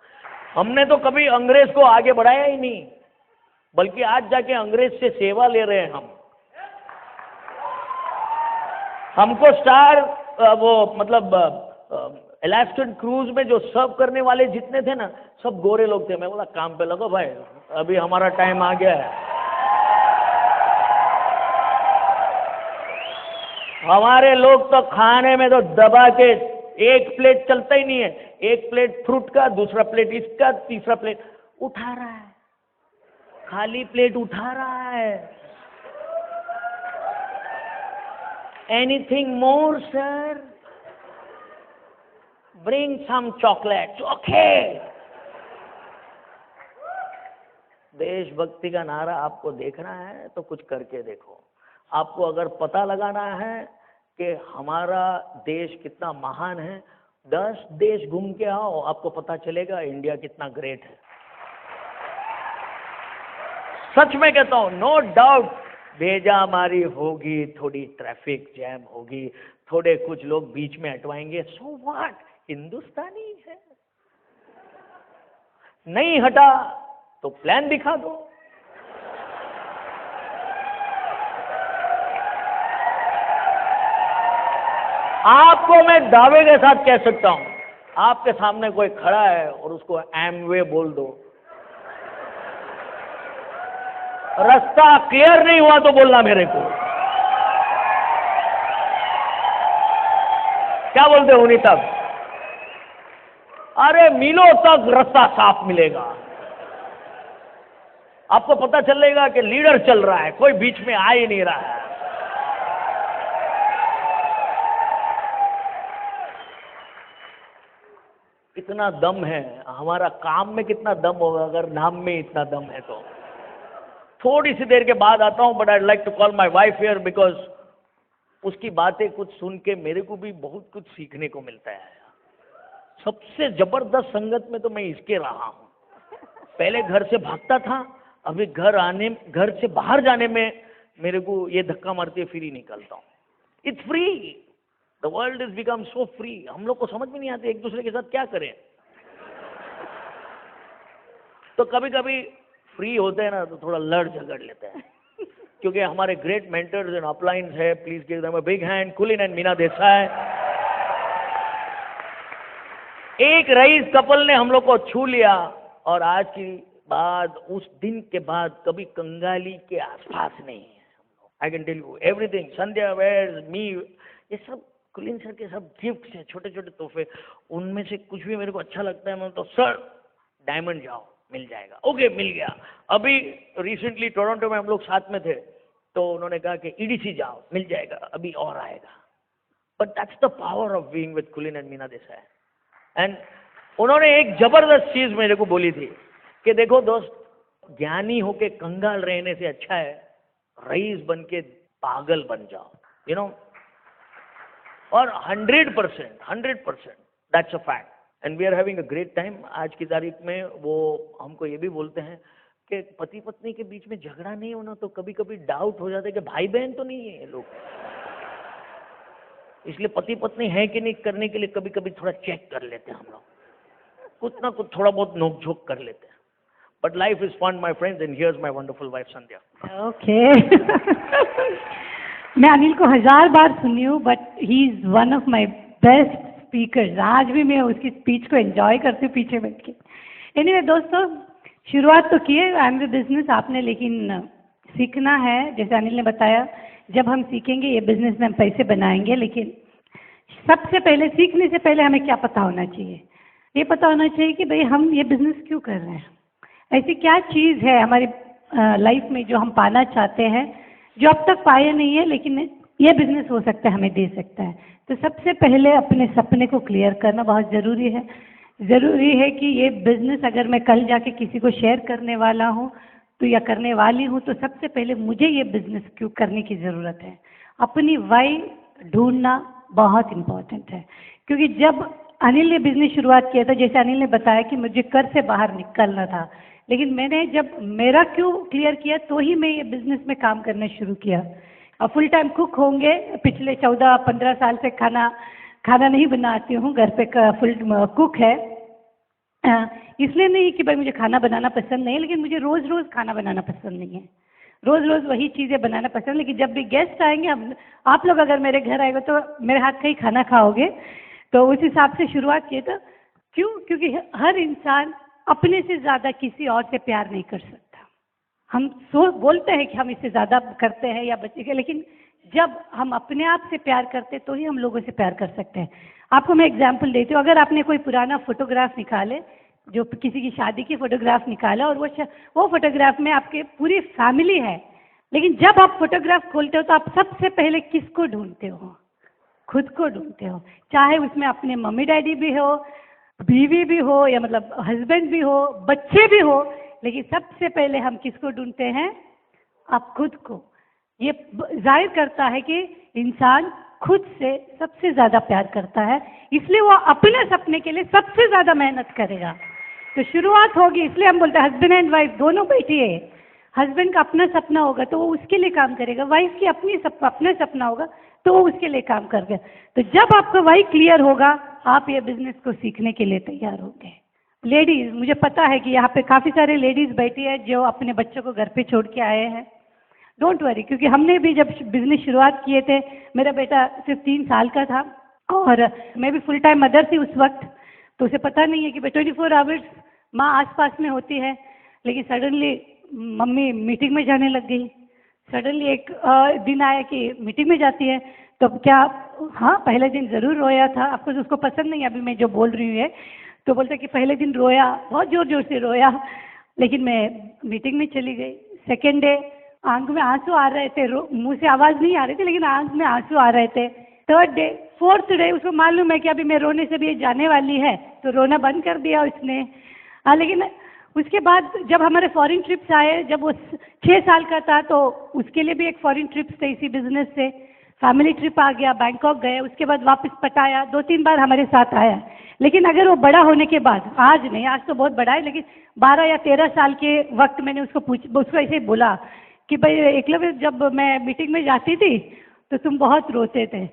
हमने तो कभी अंग्रेज को आगे बढ़ाया ही नहीं, बल्कि आज जाके अंग्रेज से सेवा ले रहे हैं हम। हमको स्टार एलास्कन क्रूज में जो सर्व करने वाले जितने थे ना, सब गोरे लोग थे। मैं बोला काम पे लगो भाई, अभी हमारा टाइम आ गया है। हमारे लोग तो खाने में तो दबा के, एक प्लेट चलता ही नहीं है, एक प्लेट फ्रूट का, दूसरा प्लेट इसका, तीसरा प्लेट उठा रहा है, खाली प्लेट उठा रहा है। Anything more sir, bring some chocolate. Okay, देशभक्ति का नारा आपको देखना है तो कुछ करके देखो। आपको अगर पता लगाना है कि हमारा देश कितना महान है, 10 देश घूम के आओ, आपको पता चलेगा इंडिया कितना ग्रेट है। सच में कहता हूं, नो डाउट भेजा मारी होगी, थोड़ी ट्रैफिक जैम होगी, थोड़े कुछ लोग बीच में हटवाएंगे, सो व्हाट, हिंदुस्तानी है। नहीं हटा तो प्लान दिखा दो। आपको मैं दावे के साथ कह सकता हूं, आपके सामने कोई खड़ा है और उसको एमवे बोल दो, रास्ता क्लियर नहीं हुआ तो बोलना मेरे को। क्या बोलते हो उन्हीं तक? अरे मीलों तक रास्ता साफ मिलेगा। आपको पता चलेगा कि लीडर चल रहा है, कोई बीच में आ ही नहीं रहा है। इतना दम है हमारा, काम में कितना दम होगा अगर नाम में इतना दम है तो। थोड़ी सी देर के बाद आता हूं, but I like to call my wife here because उसकी बातें कुछ सुन के मेरे को भी बहुत कुछ सीखने को मिलता है। सबसे जबरदस्त संगत में तो मैं इसके रहा हूं। पहले घर से भागता था, अभी घर से बाहर जाने में मेरे को ये धक्का मारती है, फिर ही निकलता हूं। It's free, the world is become so free. हम लोग को समझ में नहीं आते एक दूसरे के साथ क्या करें। तो कभी कभी फ्री होते हैं ना तो थोड़ा लड़ झगड़ लेते हैं, क्योंकि हमारे ग्रेट मेंटर्स एंड अपलाइंस है। Please give them a big hand, कुलीन एंड मीना देसाई। एक रईस कपल ने हम लोग को छू लिया और आज की बाद, उस दिन के बाद कभी कंगाली के आसपास नहीं है। I can tell you everything. Sandhya where's me, ये सब कुलीन सर के सब गिफ्ट है, छोटे छोटे तोहफे। उनमें से कुछ भी मेरे को अच्छा लगता है, मैं तो सर डायमंड जाओ मिल जाएगा। ओके, मिल गया। अभी रिसेंटली टोरंटो में हम लोग साथ में थे, तो उन्होंने कहा कि ईडीसी जाओ मिल जाएगा, अभी और आएगा। But that's the power of being with कुलीन एंड मीना देसाई। एंड उन्होंने एक जबरदस्त चीज मेरे को बोली थी कि देखो दोस्त, ज्ञानी होके कंगाल रहने से अच्छा है रईस बन के पागल बन जाओ, यू नो। और 100% that's a fact. And we are having a great time. आज की तारीख में वो हमको ये भी बोलते हैं कि पति पत्नी के बीच में झगड़ा नहीं होना तो कभी कभी डाउट हो जाता है कि भाई बहन तो नहीं है ये लोग, इसलिए पति पत्नी है कि नहीं करने के लिए कभी कभी थोड़ा चेक कर लेते हैं हम लोग, कुछ ना कुछ थोड़ा बहुत नोकझोंक कर लेते हैं। But life is fun my friends, and here's my wonderful wife Sandhya. Okay. मैं अनिल को 1000 बार सुनी हूँ, but he is one of my best speakers. आज भी मैं उसकी स्पीच को एंजॉय करती हूँ पीछे बैठ के। एनीवे दोस्तों, शुरुआत तो की है आई एम द बिजनेस आपने, लेकिन सीखना है। जैसे अनिल ने बताया, जब हम सीखेंगे ये बिजनेस में हम पैसे बनाएंगे, लेकिन सबसे पहले सीखने से पहले हमें क्या पता होना चाहिए? ये पता होना चाहिए कि भाई हम ये बिजनेस क्यों कर रहे हैं, ऐसी क्या चीज़ है हमारी लाइफ में जो हम पाना चाहते हैं, जो अब तक पाए नहीं है, लेकिन ये बिजनेस हो सकता है हमें दे सकता है। तो सबसे पहले अपने सपने को क्लियर करना बहुत ज़रूरी है। ज़रूरी है कि ये बिजनेस अगर मैं कल जाके किसी को शेयर करने वाला हूँ तो या करने वाली हूँ, तो सबसे पहले मुझे ये बिजनेस क्यों करने की ज़रूरत है। अपनी वाई ढूंढना बहुत इम्पोर्टेंट है, क्योंकि जब अनिल ने बिजनेस शुरुआत किया था, जैसे अनिल ने बताया कि मुझे घर से बाहर निकलना था, लेकिन मैंने जब मेरा क्यों क्लियर किया तो ही मैं ये बिजनेस में काम करना शुरू किया। अब फुल टाइम कुक होंगे, पिछले 14-15 साल से खाना नहीं बनाती हूँ, घर पे फुल कुक है। इसलिए नहीं कि भाई मुझे खाना बनाना पसंद नहीं है, लेकिन मुझे रोज़ रोज़ खाना बनाना पसंद नहीं है, रोज़ रोज़ वही चीज़ें बनाना पसंद। लेकिन जब भी गेस्ट आएंगे, अब आप लोग अगर मेरे घर आएंगे तो मेरे हाथ का ही खाना खाओगे। तो उस हिसाब से शुरुआत किए। तो क्यों? क्योंकि हर इंसान अपने से ज़्यादा किसी और से प्यार नहीं कर सकता। हम बोलते हैं कि हम इससे ज़्यादा करते हैं या बच्चे के, लेकिन जब हम अपने आप से प्यार करते तो ही हम लोगों से प्यार कर सकते हैं। आपको मैं एग्जांपल देती हूँ। अगर आपने कोई पुराना फोटोग्राफ निकाले, जो किसी की शादी की फोटोग्राफ निकाला, और वो फोटोग्राफ में आपके पूरी फैमिली है, लेकिन जब आप फोटोग्राफ खोलते हो तो आप सबसे पहले किसको ढूंढते हो? खुद को ढूंढते हो। चाहे उसमें अपने मम्मी डैडी भी हो, बीवी भी हो, या मतलब हस्बैंड भी हो, बच्चे भी हो, लेकिन सबसे पहले हम किसको ढूंढते हैं? आप खुद को। ये जाहिर करता है कि इंसान खुद से सबसे ज्यादा प्यार करता है, इसलिए वो अपने सपने के लिए सबसे ज्यादा मेहनत करेगा। तो शुरुआत होगी, इसलिए हम बोलते हैं हस्बैंड एंड वाइफ दोनों बैठिए। हस्बैंड का अपना सपना होगा तो वो उसके लिए काम करेगा, वाइफ की अपना सपना होगा तो वो उसके लिए काम करेगा। तो जब आपको वही क्लियर होगा, आप ये बिजनेस को सीखने के लिए तैयार होंगे। लेडीज, मुझे पता है कि यहाँ पे काफी सारे लेडीज बैठी है जो अपने बच्चों को घर पे छोड़ के आए हैं। डोंट वरी, क्योंकि हमने भी जब बिजनेस शुरुआत किए थे, मेरा बेटा सिर्फ 3 साल का था और मैं भी फुल टाइम मदर थी उस वक्त, तो उसे पता नहीं है कि 24 आवर्स माँ आसपास में होती है। लेकिन सडनली मम्मी मीटिंग में जाने लग गई। सडनली एक दिन आया कि मीटिंग में जाती है, तो क्या? हाँ, पहले दिन ज़रूर रोया था। आपको उसको पसंद नहीं अभी मैं जो बोल रही हूँ है, तो बोलते कि पहले दिन रोया, बहुत ज़ोर ज़ोर से रोया, लेकिन मैं मीटिंग में चली गई। सेकेंड डे आंख में आंसू आ रहे थे, मुंह से आवाज़ नहीं आ रही थी, लेकिन आंख में आंसू आ रहे थे। थर्ड डे, फोर्थ डे उसको मालूम है कि अभी मैं रोने से भी ये जाने वाली है, तो रोना बंद कर दिया उसने। लेकिन उसके बाद जब हमारे फॉरेन ट्रिप्स आए, जब वो 6 साल का था, तो उसके लिए भी एक फॉरेन ट्रिप्स थे इसी बिजनेस से। फैमिली ट्रिप आ गया, बैंकॉक गए, उसके बाद वापस पटाया, 2-3 बार हमारे साथ आया। लेकिन अगर वो बड़ा होने के बाद, आज नहीं, आज तो बहुत बड़ा है, लेकिन 12 या 13 साल के वक्त मैंने उसको ऐसे ही बोला कि भाई एकलव्य, जब मैं मीटिंग में जाती थी तो तुम बहुत रोते थे।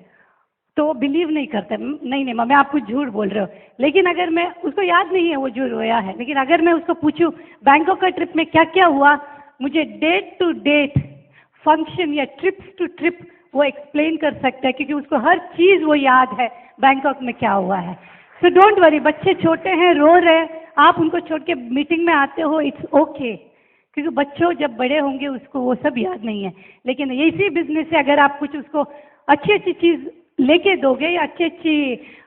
तो वो बिलीव नहीं करते, नहीं नहीं मैं आपको झूठ बोल रहे हो। लेकिन अगर मैं, उसको याद नहीं है वो जो रोया है, लेकिन अगर मैं उसको पूछूं बैंकॉक का ट्रिप में क्या क्या हुआ, मुझे डेट टू डेट फंक्शन या ट्रिप्स टू ट्रिप वो एक्सप्लेन कर सकता है, क्योंकि उसको हर चीज़ वो याद है बैंकॉक में क्या हुआ है। सो डोंट वरी, बच्चे छोटे हैं, रो रहे, आप उनको छोड़ के मीटिंग में आते हो, इट्स ओके, क्योंकि बच्चों जब बड़े होंगे उसको वो सब याद नहीं है। लेकिन इसी बिजनेस से अगर आप कुछ उसको अच्छी अच्छी चीज़ लेके दोगे, या अच्छी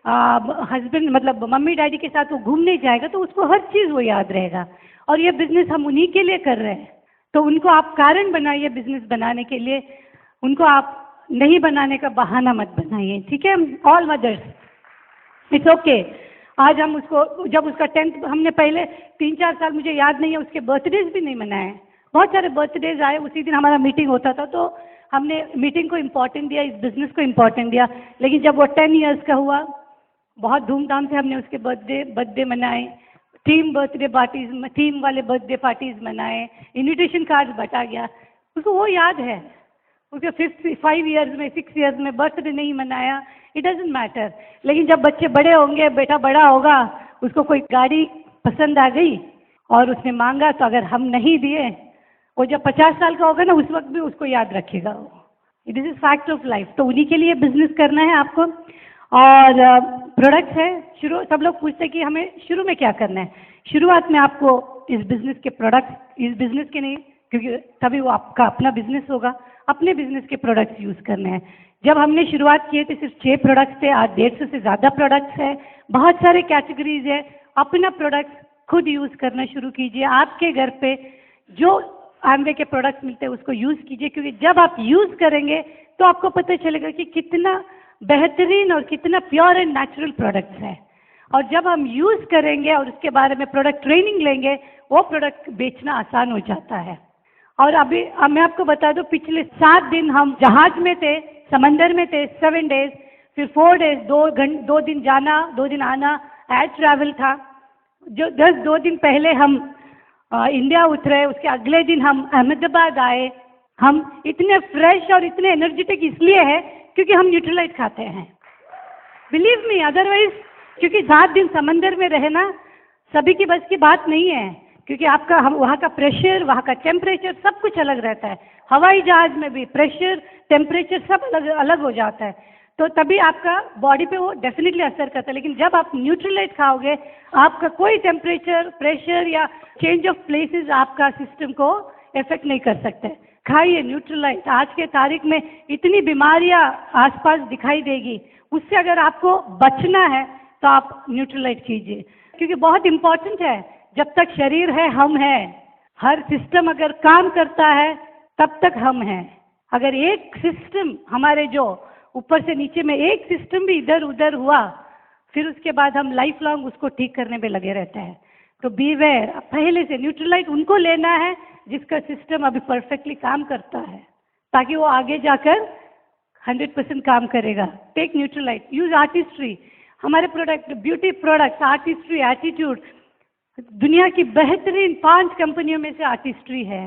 हस्बैंड मतलब मम्मी डैडी के साथ वो घूमने जाएगा, तो उसको हर चीज़ वो याद रहेगा। और ये बिजनेस हम उन्हीं के लिए कर रहे हैं, तो उनको आप कारण बनाइए बिजनेस बनाने के लिए, उनको आप नहीं बनाने का बहाना मत बनाइए, ठीक है? All mothers, it's okay. आज हम उसको, जब उसका 10th, हमने पहले 3-4 साल, मुझे याद नहीं है, उसके बर्थडेज भी नहीं मनाए। बहुत सारे बर्थडेज आए, उसी दिन हमारा मीटिंग होता था, तो हमने मीटिंग को इम्पोर्टेंट दिया, इस बिजनेस को इम्पोर्टेंट दिया। लेकिन जब वो 10 इयर्स का हुआ, बहुत धूमधाम से हमने उसके बर्थडे मनाए, थीम बर्थडे पार्टीज, थीम वाले बर्थडे पार्टीज मनाए, इन्विटेशन कार्ड बटा गया। उसको वो याद है। उसके 5 इयर्स में, 6 इयर्स में बर्थडे नहीं मनाया, इट डजंट मैटर। लेकिन जब बच्चे बड़े होंगे, बेटा बड़ा होगा, उसको कोई गाड़ी पसंद आ गई और उसने मांगा, तो अगर हम नहीं दिए, वो जब 50 साल का होगा ना, उस वक्त भी उसको याद रखेगा वो। It is fact of life. तो उन्हीं के लिए बिजनेस करना है आपको। और प्रोडक्ट्स है, सब लोग पूछते हैं कि हमें शुरू में क्या करना है। शुरुआत में आपको इस बिजनेस के प्रोडक्ट्स, इस बिजनेस के नहीं, क्योंकि तभी वो आपका अपना बिजनेस होगा, अपने बिजनेस के प्रोडक्ट्स यूज करने हैं। जब हमने शुरुआत किए थे सिर्फ 6 प्रोडक्ट्स थे, आज 150 से ज़्यादा प्रोडक्ट्स है, बहुत सारे कैटेगरीज है। अपना प्रोडक्ट्स खुद यूज करना शुरू कीजिए। आपके घर पे जो आमवे के प्रोडक्ट्स मिलते हैं उसको यूज कीजिए, क्योंकि जब आप यूज करेंगे तो आपको पता चलेगा कि कितना बेहतरीन और कितना प्योर एंड नेचुरल प्रोडक्ट्स है। और जब हम यूज करेंगे और उसके बारे में प्रोडक्ट ट्रेनिंग लेंगे, वो प्रोडक्ट बेचना आसान हो जाता है। और अभी मैं आपको बता दूं, पिछले 7 दिन हम जहाज में थे, समंदर में थे, 7 डेज, फिर 4 डेज, 2 दिन जाना 2 दिन आना, एयर ट्रैवल था। जो 2 दिन पहले हम इंडिया उतरे, उसके अगले दिन हम अहमदाबाद आए। हम इतने फ्रेश और इतने एनर्जेटिक इसलिए है क्योंकि हम न्यूट्रलाइट खाते हैं, बिलीव मी। अदरवाइज, क्योंकि 7 दिन समंदर में रहना सभी की बस की बात नहीं है, क्योंकि आपका वहाँ का प्रेशर, वहाँ का टेम्परेचर सब कुछ अलग रहता है। हवाई जहाज में भी प्रेशर, टेम्परेचर सब अलग अलग हो जाता है। तो तभी आपका बॉडी पे वो डेफिनेटली असर करता है। लेकिन जब आप न्यूट्रलाइट खाओगे, आपका कोई टेम्परेचर, प्रेशर या चेंज ऑफ प्लेसेस आपका सिस्टम को इफेक्ट नहीं कर सकते। खाइए न्यूट्रलाइट। आज के तारीख में इतनी बीमारियां आसपास दिखाई देगी, उससे अगर आपको बचना है तो आप न्यूट्रलाइट कीजिए, क्योंकि बहुत इंपॉर्टेंट है। जब तक शरीर है हम हैं। हर सिस्टम अगर काम करता है तब तक हम हैं। अगर एक सिस्टम हमारे जो ऊपर से नीचे में एक सिस्टम भी इधर उधर हुआ, फिर उसके बाद हम लाइफ लॉन्ग उसको ठीक करने में लगे रहते हैं। तो बीवेयर, पहले से न्यूट्रलाइट उनको लेना है जिसका सिस्टम अभी परफेक्टली काम करता है, ताकि वो आगे जाकर 100% काम करेगा। Take Nutrilite, use Artistry. हमारे product, beauty products, Artistry, Attitude, दुनिया की बेहतरीन 5 कंपनियों में से आर्टिस्ट्री है।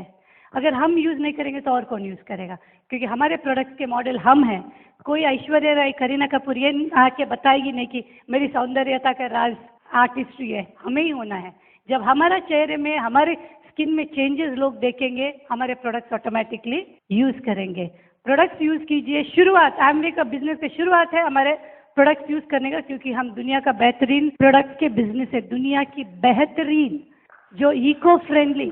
अगर हम यूज नहीं करेंगे तो और कौन यूज करेगा? क्योंकि हमारे प्रोडक्ट्स के मॉडल हम हैं। कोई ऐश्वर्या राय, करीना कपूर ये आके बताएगी नहीं कि मेरी सौंदर्यता का राज आर्टिस्ट्री है। हमें ही होना है। जब हमारा चेहरे में, हमारे स्किन में चेंजेस लोग देखेंगे, हमारे प्रोडक्ट्स ऑटोमेटिकली यूज करेंगे। प्रोडक्ट्स यूज कीजिए। शुरुआत, एमवे का बिजनेस की शुरुआत है हमारे प्रोडक्ट्स यूज करने का, क्योंकि हम दुनिया का बेहतरीन प्रोडक्ट के बिजनेस है। दुनिया की बेहतरीन, जो eco friendly.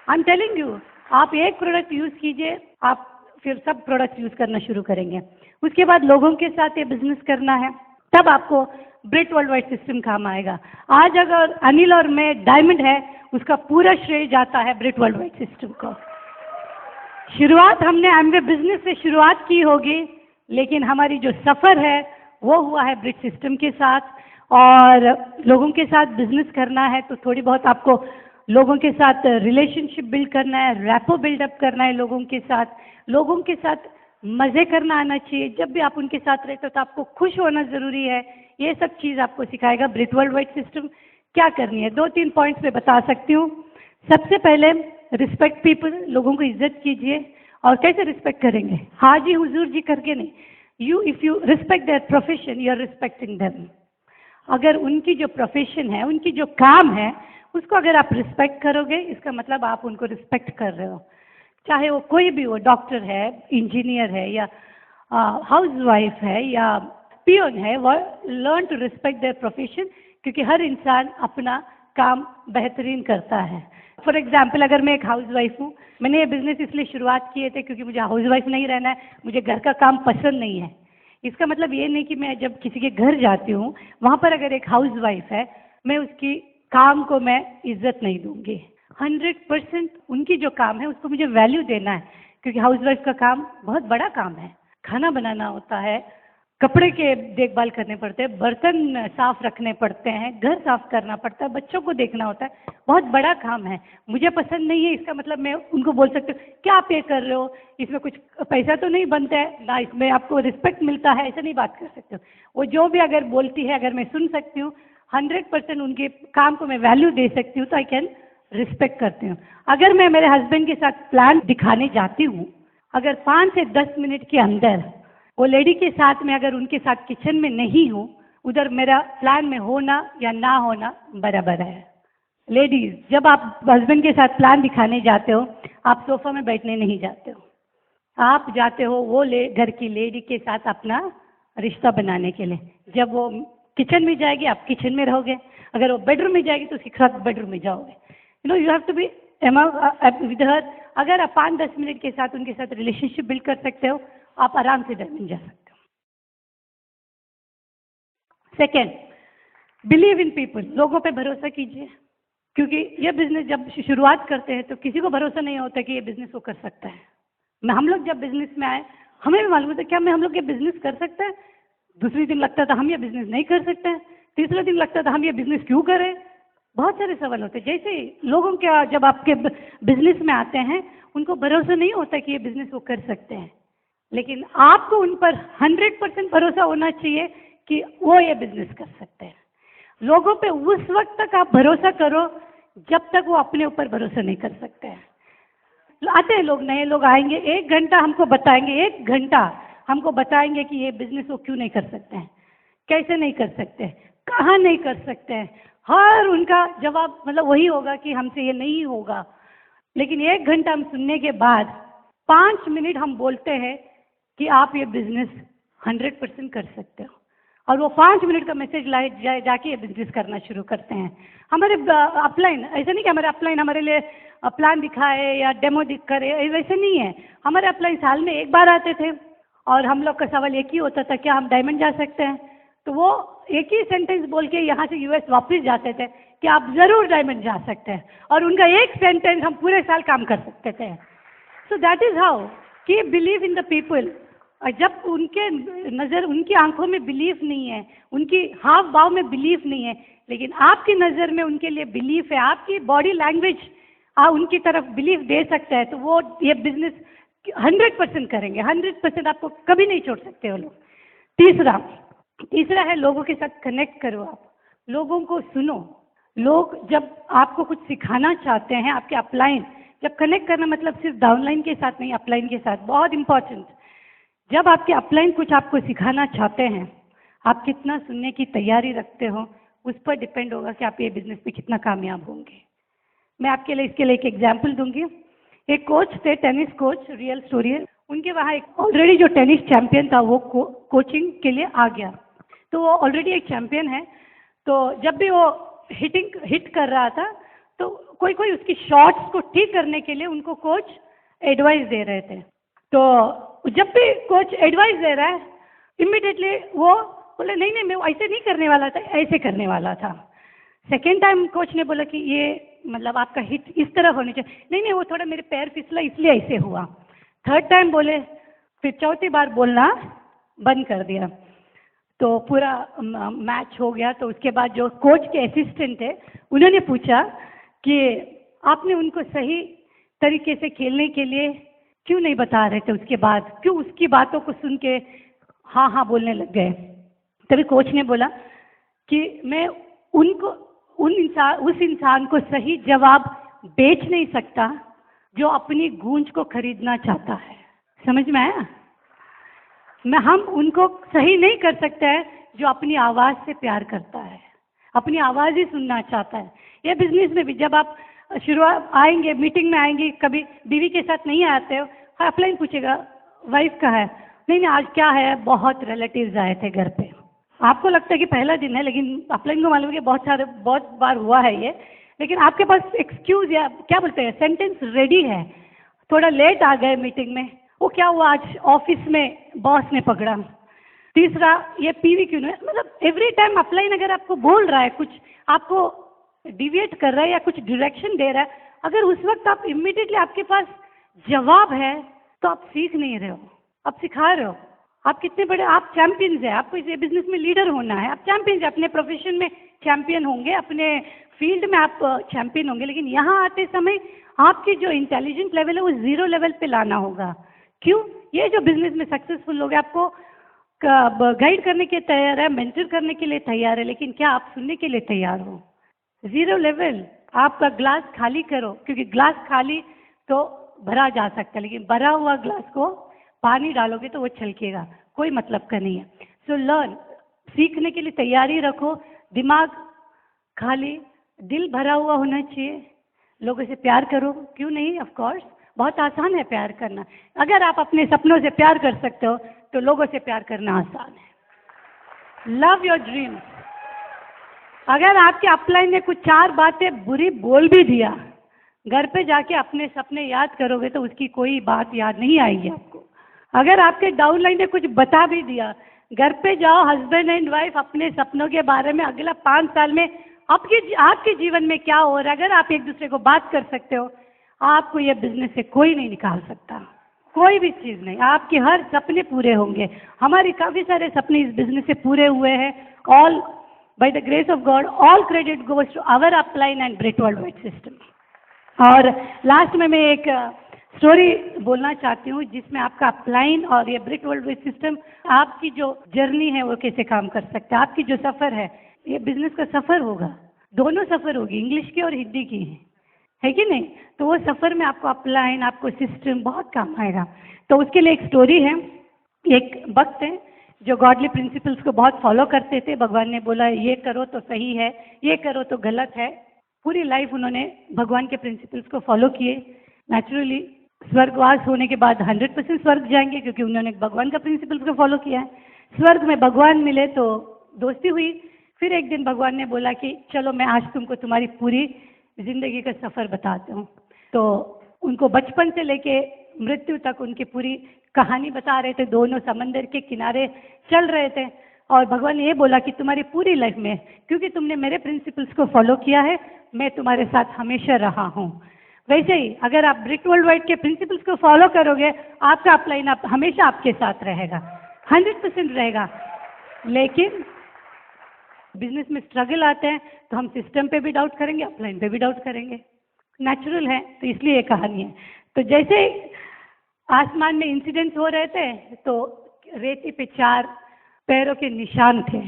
I am telling you, आप एक प्रोडक्ट यूज कीजिए, आप फिर सब प्रोडक्ट यूज करना शुरू करेंगे। उसके बाद लोगों के साथ ये बिजनेस करना है, तब आपको ब्रिट वर्ल्ड वाइड सिस्टम काम आएगा। आज अगर अनिल और मैं डायमंड है, उसका पूरा श्रेय जाता है ब्रिट वर्ल्ड वाइड सिस्टम को। शुरुआत हमने एमवे बिजनेस से शुरुआत की होगी, लेकिन हमारी जो सफर है वो हुआ है ब्रिट सिस्टम के साथ। और लोगों के साथ बिजनेस करना है तो थोड़ी बहुत आपको लोगों के साथ रिलेशनशिप बिल्ड करना है, रैपो बिल्डअप करना है लोगों के साथ मजे करना आना चाहिए। जब भी आप उनके साथ रहते हो तो आपको खुश होना जरूरी है। ये सब चीज आपको सिखाएगा ब्रिट वर्ल्ड वाइड सिस्टम। क्या करनी है, 2-3 पॉइंट्स में बता सकती हूँ। सबसे पहले रिस्पेक्ट पीपल, लोगों को इज्जत कीजिए। और कैसे रिस्पेक्ट करेंगे? हाजी हुजूर जी करके नहीं। If you respect their profession, you are respecting them. अगर उनकी जो प्रोफेशन है, उनकी जो काम है, उसको अगर आप रिस्पेक्ट करोगे, इसका मतलब आप उनको रिस्पेक्ट कर रहे हो। चाहे वो कोई भी हो, डॉक्टर है, इंजीनियर है, या हाउसवाइफ है, या पियोन है, वो learn to respect their profession, क्योंकि हर इंसान अपना काम बेहतरीन करता है। फॉर एग्जाम्पल, अगर मैं एक हाउसवाइफ हूँ, मैंने ये बिजनेस इसलिए शुरुआत किए थे क्योंकि मुझे हाउसवाइफ नहीं रहना है, मुझे घर का काम पसंद नहीं है। इसका मतलब ये नहीं कि मैं जब किसी के घर जाती हूँ, वहाँ पर अगर एक हाउसवाइफ है, मैं उसकी काम को मैं इज्जत नहीं दूंगी। 100% उनकी जो काम है उसको मुझे वैल्यू देना है, क्योंकि हाउसवाइफ का काम बहुत बड़ा काम है। खाना बनाना होता है, कपड़े के देखभाल करने पड़ते हैं, बर्तन साफ रखने पड़ते हैं, घर साफ करना पड़ता है, बच्चों को देखना होता है। बहुत बड़ा काम है। मुझे पसंद नहीं है, इसका मतलब मैं उनको बोल सकती हूँ क्या आप ये कर रहे हो, इसमें कुछ पैसा तो नहीं बनता है ना, इसमें आपको रिस्पेक्ट मिलता है, ऐसा नहीं बात कर सकते हो। वो जो भी अगर बोलती है, अगर मैं सुन सकती हूँ, 100% उनके काम को मैं वैल्यू दे सकती हूँ, तो आई कैन रिस्पेक्ट करती हूँ। अगर मैं मेरे हस्बैंड के साथ प्लान दिखाने जाती हूँ, अगर 5 से 10 मिनट के अंदर वो लेडी के साथ में, अगर उनके साथ किचन में नहीं हूँ, उधर मेरा प्लान में होना या ना होना बराबर है। लेडीज, जब आप हस्बैंड के साथ प्लान दिखाने जाते हो, आप सोफा में बैठने नहीं जाते हो, आप जाते हो वो घर की लेडी के साथ अपना रिश्ता बनाने के लिए। जब वो किचन में जाएगी, आप किचन में रहोगे। अगर वो बेडरूम में जाएगी तो उसके साथ बेडरूम में जाओगे। You have to be with her. अगर आप 5-10 मिनट के साथ उनके साथ रिलेशनशिप बिल्ड कर सकते हो, आप आराम से डायमंड जा सकते हो। सेकेंड, बिलीव इन पीपल, लोगों पे भरोसा कीजिए, क्योंकि ये बिजनेस जब शुरुआत करते हैं तो किसी को भरोसा नहीं होता कि ये बिजनेस वो कर सकता है। हम लोग जब बिजनेस में आए, हमें भी मालूम था क्या हम लोग ये बिजनेस कर सकते हैं। दूसरे दिन लगता था हम ये बिजनेस नहीं कर सकते हैं, तीसरे दिन लगता था हम ये बिजनेस क्यों करें। बहुत सारे सवाल होते हैं। जैसे लोगों के जब आपके बिजनेस में आते हैं, उनको भरोसा नहीं होता कि ये बिजनेस वो कर सकते हैं, लेकिन आपको उन पर 100% भरोसा होना चाहिए कि वो ये बिजनेस कर सकते हैं। लोगों पे उस वक्त तक आप भरोसा करो जब तक वो अपने ऊपर भरोसा नहीं कर सकते हैं। आते हैं लोग, नए लोग आएंगे, 1 घंटा हमको बताएंगे, 1 घंटा हमको बताएंगे कि ये बिजनेस वो क्यों नहीं कर सकते हैं, कैसे नहीं कर सकते, कहाँ नहीं कर सकते हैं। हर उनका जवाब मतलब वही होगा कि हमसे ये नहीं होगा। लेकिन 1 घंटा हम सुनने के बाद 5 मिनट हम बोलते हैं कि आप ये बिजनेस 100% कर सकते हो। और वो 5 मिनट का मैसेज लाए जाके बिजनेस करना शुरू करते हैं। हमारे अपलाइन ऐसा नहीं कि हमारे अपलाइन हमारे लिए प्लान दिखाए या डेमो करे, वैसे नहीं है। हमारे अपलाइन साल में एक बार आते थे और हम लोग का सवाल एक ही होता था, क्या हम डायमंड जा सकते हैं? तो वो एक ही सेंटेंस बोल के यहाँ से यूएस वापस जाते थे कि आप जरूर डायमंड जा सकते हैं, और उनका एक सेंटेंस हम पूरे साल काम कर सकते थे। सो दैट इज हाउ कि बिलीव इन द पीपल। जब उनके नज़र, उनकी आंखों में बिलीफ नहीं है, उनकी हाव भाव में बिलीफ नहीं है, लेकिन आपकी नज़र में उनके लिए बिलीफ है, आपकी बॉडी लैंग्वेज उनकी तरफ बिलीफ दे सकता है, तो वो ये बिजनेस 100% करेंगे। 100% आपको कभी नहीं छोड़ सकते वो लोग। तीसरा है लोगों के साथ कनेक्ट करो। आप लोगों को सुनो। लोग जब आपको कुछ सिखाना चाहते हैं, आपके अपलाइन, जब कनेक्ट करना मतलब सिर्फ डाउनलाइन के साथ नहीं, अपलाइन के साथ, बहुत इंपॉर्टेंट। जब आपके अपलाइन कुछ आपको सिखाना चाहते हैं, आप कितना सुनने की तैयारी रखते हो, उस पर डिपेंड होगा कि आप ये बिजनेस में कितना कामयाब होंगे। मैं आपके लिए इसके लिए एक एग्जाम्पल दूंगी। एक कोच थे, टेनिस कोच, रियल स्टोरी है। उनके वहाँ एक ऑलरेडी जो टेनिस चैंपियन था वो कोचिंग के लिए आ गया। तो वो ऑलरेडी एक चैंपियन है। तो जब भी वो हिट कर रहा था, तो कोई कोई उसकी शॉट्स को ठीक करने के लिए उनको कोच एडवाइस दे रहे थे। तो जब भी कोच एडवाइस दे रहा है, इमीडिएटली वो बोले नहीं नहीं, मैं ऐसे नहीं करने वाला था, ऐसे करने वाला था। सेकेंड टाइम कोच ने बोला कि ये मतलब आपका हिट इस तरह होनी चाहिए, नहीं नहीं वो थोड़ा मेरे पैर फिसला इसलिए ऐसे हुआ। थर्ड टाइम बोले, फिर चौथी बार बोलना बंद कर दिया। तो पूरा मैच हो गया। तो उसके बाद जो कोच के असिस्टेंट थे, उन्होंने पूछा कि आपने उनको सही तरीके से खेलने के लिए क्यों नहीं बता रहे थे? उसके बाद क्यों उसकी बातों को सुन के हाँ हाँ बोलने लग गए? तभी कोच ने बोला कि मैं उनको उस इंसान को सही जवाब बेच नहीं सकता जो अपनी गूंज को खरीदना चाहता है। समझ में आया? हम उनको सही नहीं कर सकते हैं जो अपनी आवाज़ से प्यार करता है, अपनी आवाज़ ही सुनना चाहता है। ये बिजनेस में भी जब आप शुरुआत आएंगे, मीटिंग में आएंगे, कभी बीवी के साथ नहीं आते हो, अपलाइन पूछेगा वाइफ का है, नहीं आज क्या है, बहुत रिलेटिव्स आए थे घर पे। आपको लगता है कि पहला दिन है, लेकिन अपलाइन को मालूम है कि बहुत बार हुआ है ये। लेकिन आपके पास एक्सक्यूज या क्या बोलते हैं, सेंटेंस रेडी है। थोड़ा लेट आ गए मीटिंग में, वो क्या हुआ, आज ऑफिस में बॉस ने पकड़ा। तीसरा, ये पीवी क्यों नहीं, मतलब एवरी टाइम अपलाइन अगर आपको बोल रहा है, कुछ आपको डिविएट कर रहा है या कुछ डायरेक्शन दे रहा है, अगर उस वक्त आप इमीडिएटली आपके पास जवाब है, तो आप सीख नहीं रहे हो, आप सिखा रहे हो। आप कितने बड़े, आप चैंपियंस हैं, आपको इस बिजनेस में लीडर होना है, आप चैंपियंस हैं, अपने प्रोफेशन में चैंपियन होंगे, अपने फील्ड में आप चैंपियन होंगे। लेकिन यहाँ आते समय आपकी जो इंटेलिजेंट लेवल है वो 0 लेवल पे लाना होगा। क्यों? ये जो बिजनेस में सक्सेसफुल लोग हैं, आपको गाइड करने के तैयार है, मेंटर करने के लिए तैयार है, लेकिन क्या आप सुनने के लिए तैयार हो? 0 लेवल। आपका ग्लास खाली करो, क्योंकि ग्लास खाली तो भरा जा सकता है, लेकिन भरा हुआ ग्लास को पानी डालोगे तो वो छलकेगा, कोई मतलब का नहीं है। सो लर्न, सीखने के लिए तैयारी रखो, दिमाग खाली, दिल भरा हुआ होना चाहिए। लोगों से प्यार करो, क्यों नहीं, ऑफ कोर्स बहुत आसान है प्यार करना। अगर आप अपने सपनों से प्यार कर सकते हो तो लोगों से प्यार करना आसान है। Love your dreams. अगर आपके अपलाइन ने कुछ 4 बातें बुरी बोल भी दिया, घर पे जाके अपने सपने याद करोगे तो उसकी कोई बात याद नहीं आएगी आपको। अगर आपके डाउनलाइन ने कुछ बता भी दिया, घर पे जाओ, हस्बैंड एंड वाइफ अपने सपनों के बारे में अगला 5 साल में आपके जीवन में क्या हो रहा है, अगर आप एक दूसरे को बात कर सकते हो, आपको ये बिजनेस से कोई नहीं निकाल सकता, कोई भी चीज़ नहीं। आपके हर सपने पूरे होंगे। हमारे काफ़ी सारे सपने इस बिजनेस से पूरे हुए हैं। All by the grace of God, all credit goes to our upline and Britt world wide system. और लास्ट में मैं एक स्टोरी बोलना चाहती हूँ जिसमें आपका अपलाइन और ये ब्रिट वर्ल्ड वाइड सिस्टम, आपकी जो जर्नी है वो कैसे काम कर सकता है, आपकी जो सफ़र है, ये बिजनेस का सफ़र होगा, दोनों सफ़र होगी, इंग्लिश की और हिंदी की है कि नहीं? तो वो सफ़र में आपको अपलाइन, आपको सिस्टम बहुत काम आएगा। तो उसके लिए एक स्टोरी है। एक भक्त है जो गॉडली प्रिंसिपल्स को बहुत फॉलो करते थे। भगवान ने बोला ये करो तो सही है, ये करो तो गलत है। पूरी लाइफ उन्होंने भगवान के प्रिंसिपल्स को फॉलो किए। नेचुरली स्वर्गवास होने के बाद 100% स्वर्ग जाएंगे, क्योंकि उन्होंने भगवान का प्रिंसिपल्स को फॉलो किया है। स्वर्ग में भगवान मिले तो दोस्ती हुई। फिर एक दिन भगवान ने बोला कि चलो मैं आज तुमको तुम्हारी पूरी जिंदगी का सफर बताता हूँ। तो उनको बचपन से लेके मृत्यु तक उनकी पूरी कहानी बता रहे थे, दोनों समंदर के किनारे चल रहे थे। और भगवान ने ये बोला कि तुम्हारी पूरी लाइफ में, क्योंकि तुमने मेरे प्रिंसिपल्स को फॉलो किया है, मैं तुम्हारे साथ हमेशा रहा हूँ। वैसे ही अगर आप ब्रिक वर्ल्ड वाइड के प्रिंसिपल्स को फॉलो करोगे, आपका अपलाइन आप हमेशा आपके साथ रहेगा, 100% रहेगा। लेकिन बिजनेस में स्ट्रगल आते हैं तो हम सिस्टम पे भी डाउट करेंगे, अपलाइन पे भी डाउट करेंगे, नेचुरल है। तो इसलिए ये कहानी है। तो जैसे आसमान में इंसिडेंट्स हो रहे थे तो रेती पे 4 पैरों के निशान थे।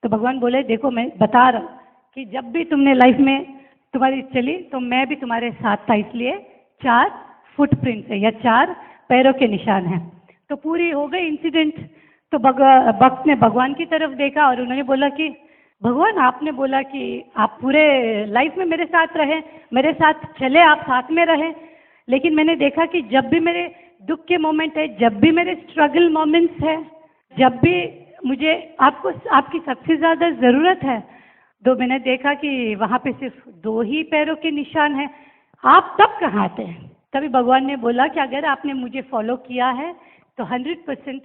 तो भगवान बोले देखो मैं बता रहा हूँ कि जब भी तुमने लाइफ में तुम्हारी चली तो मैं भी तुम्हारे साथ था, इसलिए 4 फुटप्रिंट्स है या 4 पैरों के निशान हैं। तो पूरी हो गई इंसिडेंट। तो भक्त ने भगवान की तरफ देखा और उन्होंने बोला कि भगवान आपने बोला कि आप पूरे लाइफ में मेरे साथ रहे, मेरे साथ चले, आप साथ में रहे, लेकिन मैंने देखा कि जब भी मेरे दुख के मोमेंट है, जब भी मेरे स्ट्रगल मोमेंट्स है, जब भी मुझे आपको आपकी सबसे ज़्यादा ज़रूरत है, तो मैंने देखा कि वहाँ पे सिर्फ 2 ही पैरों के निशान हैं। आप तब कहाँ थे? तभी भगवान ने बोला कि अगर आपने मुझे फॉलो किया है तो 100%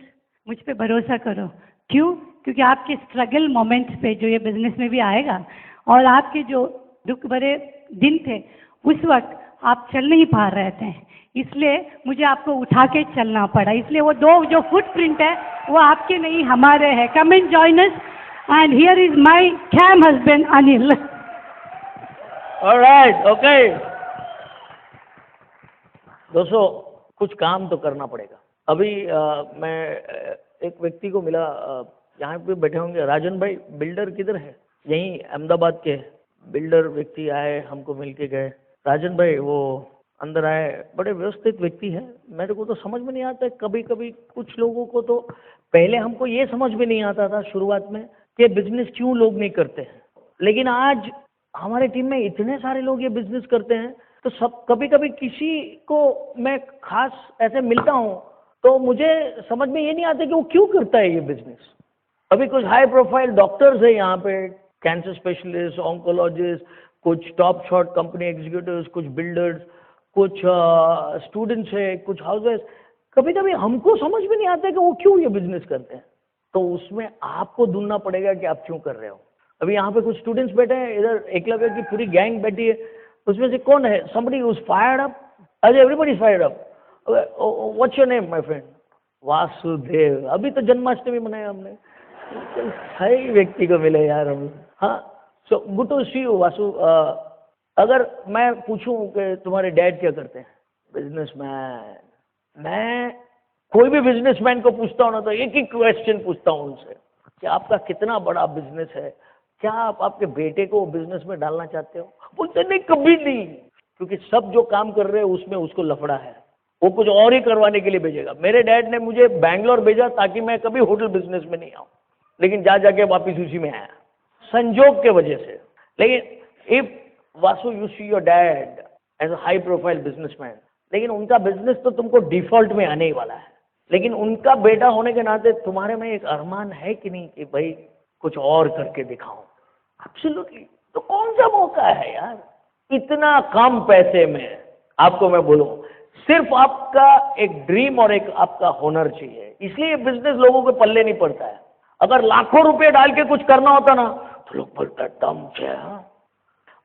मुझ पे भरोसा करो। क्यों? क्योंकि आपके स्ट्रगल मोमेंट्स पे जो ये बिजनेस में भी आएगा और आपके जो दुख भरे दिन थे उस वक्त आप चल नहीं पा रहे थे, इसलिए मुझे आपको उठा के चलना पड़ा। इसलिए वो 2 जो फुटप्रिंट है वो आपके नहीं हमारे हैं। Come and join us and here is my cam husband Anil. Alright, okay. दोस्तों कुछ काम तो करना पड़ेगा। अभी मैं एक व्यक्ति को मिला, यहाँ पे बैठे होंगे, राजन भाई बिल्डर किधर है? यहीं अहमदाबाद के बिल्डर व्यक्ति आए, हमको मिल के गए। राजन भाई वो अंदर आए, बड़े व्यवस्थित व्यक्ति है। मेरे को तो समझ में नहीं आता है, कभी कभी कुछ लोगों को तो पहले हमको ये समझ में नहीं आता था शुरुआत में कि बिजनेस क्यों लोग नहीं करते हैं, लेकिन आज हमारे टीम में इतने सारे लोग ये बिजनेस करते हैं। तो सब कभी कभी किसी को मैं खास ऐसे मिलता हूँ तो मुझे समझ में ये नहीं आता कि वो क्यों करता है ये बिजनेस। अभी कुछ हाई प्रोफाइल डॉक्टर्स है यहाँ पे, कैंसर स्पेशलिस्ट, ऑन्कोलॉजिस्ट, कुछ टॉप शॉट कंपनी एग्जीक्यूटिव्स, कुछ बिल्डर्स, कुछ स्टूडेंट्स है, कुछ हाउसवाइफ। कभी कभी हमको समझ में नहीं आता कि वो क्यों ये बिजनेस करते हैं। तो उसमें आपको ढूंढना पड़ेगा कि आप क्यों कर रहे हो। अभी यहाँ पे कुछ स्टूडेंट्स बैठे हैं, इधर एकलव्य की पूरी गैंग बैठी है, उसमें से कौन है? somebody who's fired up? Everybody is fired up. What's your name, my friend? Vasudev. अभी तो जन्माष्टमी मनाया हमने। सही व्यक्ति को मिले यार हम। हाँ, so good to see you Vasu. अगर मैं पूछूं कि तुम्हारे डैड क्या करते हैं? बिजनेसमैन। मैं कोई भी बिजनेसमैन को पूछता हूँ ना तो एक ही क्वेश्चन पूछता हूँ उनसे कि आपका कितना बड़ा बिजनेस है, क्या आप आपके बेटे को बिजनेस में डालना चाहते हो? बोलते नहीं, कभी नहीं, क्योंकि सब जो काम कर रहे हैं उसमें उसको लफड़ा है, वो कुछ और ही करवाने के लिए भेजेगा। मेरे डैड ने मुझे बैंगलोर भेजा ताकि मैं कभी होटल बिजनेस में नहीं आऊं, लेकिन जा जाके वापिस उसी में आया, संजोग के वजह से। लेकिन if Vasu you see your dad as a high profile businessman, लेकिन उनका बिजनेस तो तुमको डिफॉल्ट में आने ही वाला है, लेकिन उनका बेटा होने के नाते तुम्हारे में एक अरमान है कि नहीं कि भाई कुछ और करके दिखाऊं? एब्सोल्युटली। तो कौन सा मौका है यार, इतना कम पैसे में। आपको मैं बोलूं, सिर्फ आपका एक ड्रीम और एक आपका हुनर चाहिए, इसलिए बिजनेस लोगों के पल्ले नहीं पड़ता है। अगर लाखों रुपए डाल के कुछ करना होता ना तो लोग बोलते दम है।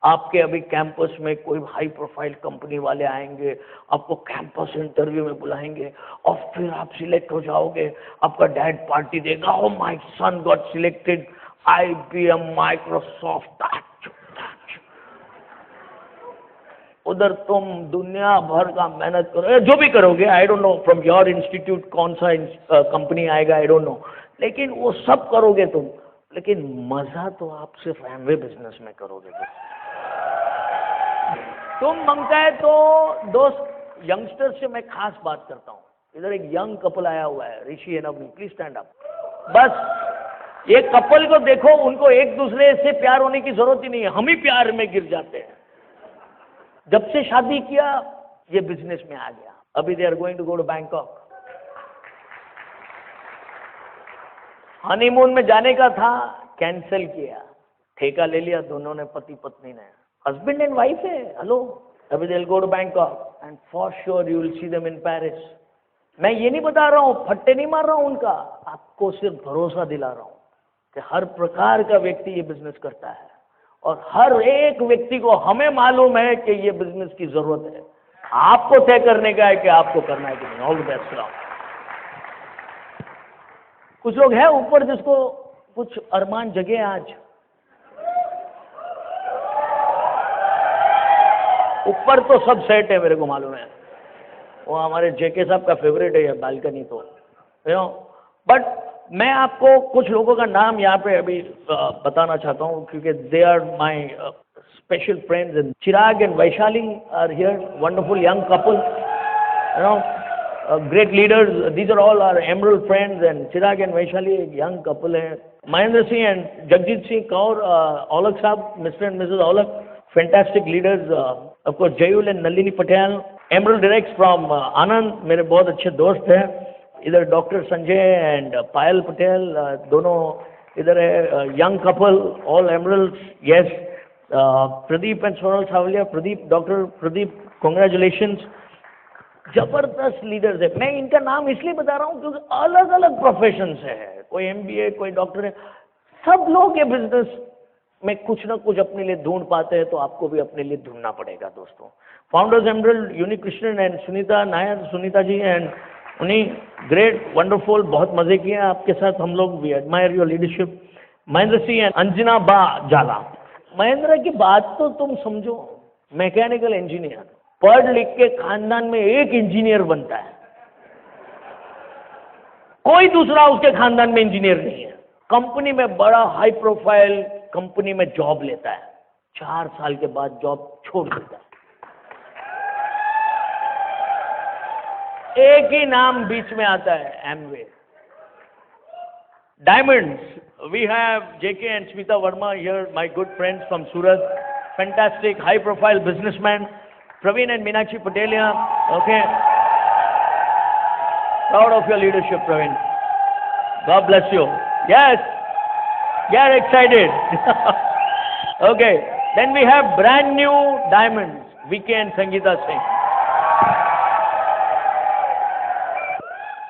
आपके अभी कैंपस में कोई हाई प्रोफाइल कंपनी वाले आएंगे, आपको कैंपस इंटरव्यू में बुलाएंगे और फिर आप सिलेक्ट हो जाओगे, आपका डैड पार्टी देगा, oh my son got selected IBM, Microsoft. उधर तुम दुनिया भर का मेहनत करो, जो भी करोगे, I don't know from your institute कौन सा कंपनी आएगा, आई डोंट नो, लेकिन वो सब करोगे तुम, लेकिन मजा तो आप सिर्फ एमवे बिजनेस में करोगे। तुम मांगता है तो दोस्त यंगस्टर से मैं खास बात करता हूँ। इधर एक यंग कपल आया हुआ है, Rishi and Avni, please stand up. बस ये कपल को देखो, उनको एक दूसरे से प्यार होने की जरूरत ही नहीं है, हम ही प्यार में गिर जाते हैं। जब से शादी किया ये बिजनेस में आ गया, अभी they are going to go to Bangkok. Honeymoon में जाने का था, कैंसिल किया, ठेका ले लिया दोनों ने, पति पत्नी ने, हस्बैंड एंड वाइफ है, हेलो, अभी they'll go to Bangkok and for sure you will see them in Paris। मैं ये नहीं बता रहा हूँ, फट्टे नहीं मार रहा हूँ उनका, आपको सिर्फ भरोसा दिला रहा हूँ कि हर प्रकार का व्यक्ति ये बिजनेस करता है और हर एक व्यक्ति को हमें मालूम है कि ये बिजनेस की जरूरत है, आपको तय करने का है कि आपको करना है कि नहीं। All the best. कुछ लोग हैं ऊपर जिसको कुछ अरमान जगे आज, ऊपर तो सब सेट है, मेरे को मालूम है, वो हमारे जेके साहब का फेवरेट है ये बालकनी तो, बट मैं आपको कुछ लोगों का नाम यहाँ पे अभी बताना चाहता हूँ क्योंकि they are my special friends. And Chirag and Vaishali are here, wonderful young couple, great leaders, these are all our emerald friends, and Chirag and Vaishali एक young couple है, Mahendra Singh and Jagjit Singh Kaur, Aulak साहब, Mr. and Mrs. Aulak, fantastic leaders, of course Jayul and Nalini Patel, emerald directs from Anand, मेरे बहुत अच्छे दोस्त हैं, इधर doctor Sanjay and पायल पटेल, दोनों इधर है, young couple, all emeralds, yes, Pradeep and Sonal Savaliya, Pradeep, doctor Pradeep, congratulations, जबरदस्त लीडर्स है। मैं इनका नाम इसलिए बता रहा हूँ क्योंकि अलग अलग प्रोफेशन से है, कोई एमबीए, कोई डॉक्टर है, सब लोग ये बिजनेस में कुछ ना कुछ अपने लिए ढूंढ पाते हैं, तो आपको भी अपने लिए ढूंढना पड़ेगा दोस्तों। Founders emerald, Uni Krishnan and Sunita Nair, Sunita ji and उन्हीं, ग्रेट, वंडरफुल, बहुत मजे किए आपके साथ हम लोग, we admire your leadership. Mahendra Singh and Anjana Ba Jala. Mahendra की बात तो तुम समझो, मैकेनिकल इंजीनियर, पढ़ लिख के खानदान में एक इंजीनियर बनता है, कोई दूसरा उसके खानदान में इंजीनियर नहीं है, कंपनी में बड़ा हाई प्रोफाइल कंपनी में जॉब लेता है, 4 साल के बाद जॉब छोड़ देता है। एक ही नाम बीच में आता है, Amway. Diamonds, we have JK and Smita Verma here, my good friends from Surat, fantastic high profile businessman, Praveen and Meenakshi Patelia, okay. Proud of your leadership, Praveen. God bless you. Yes, get excited. Okay, then we have brand new diamonds, VK and Sangeeta Singh.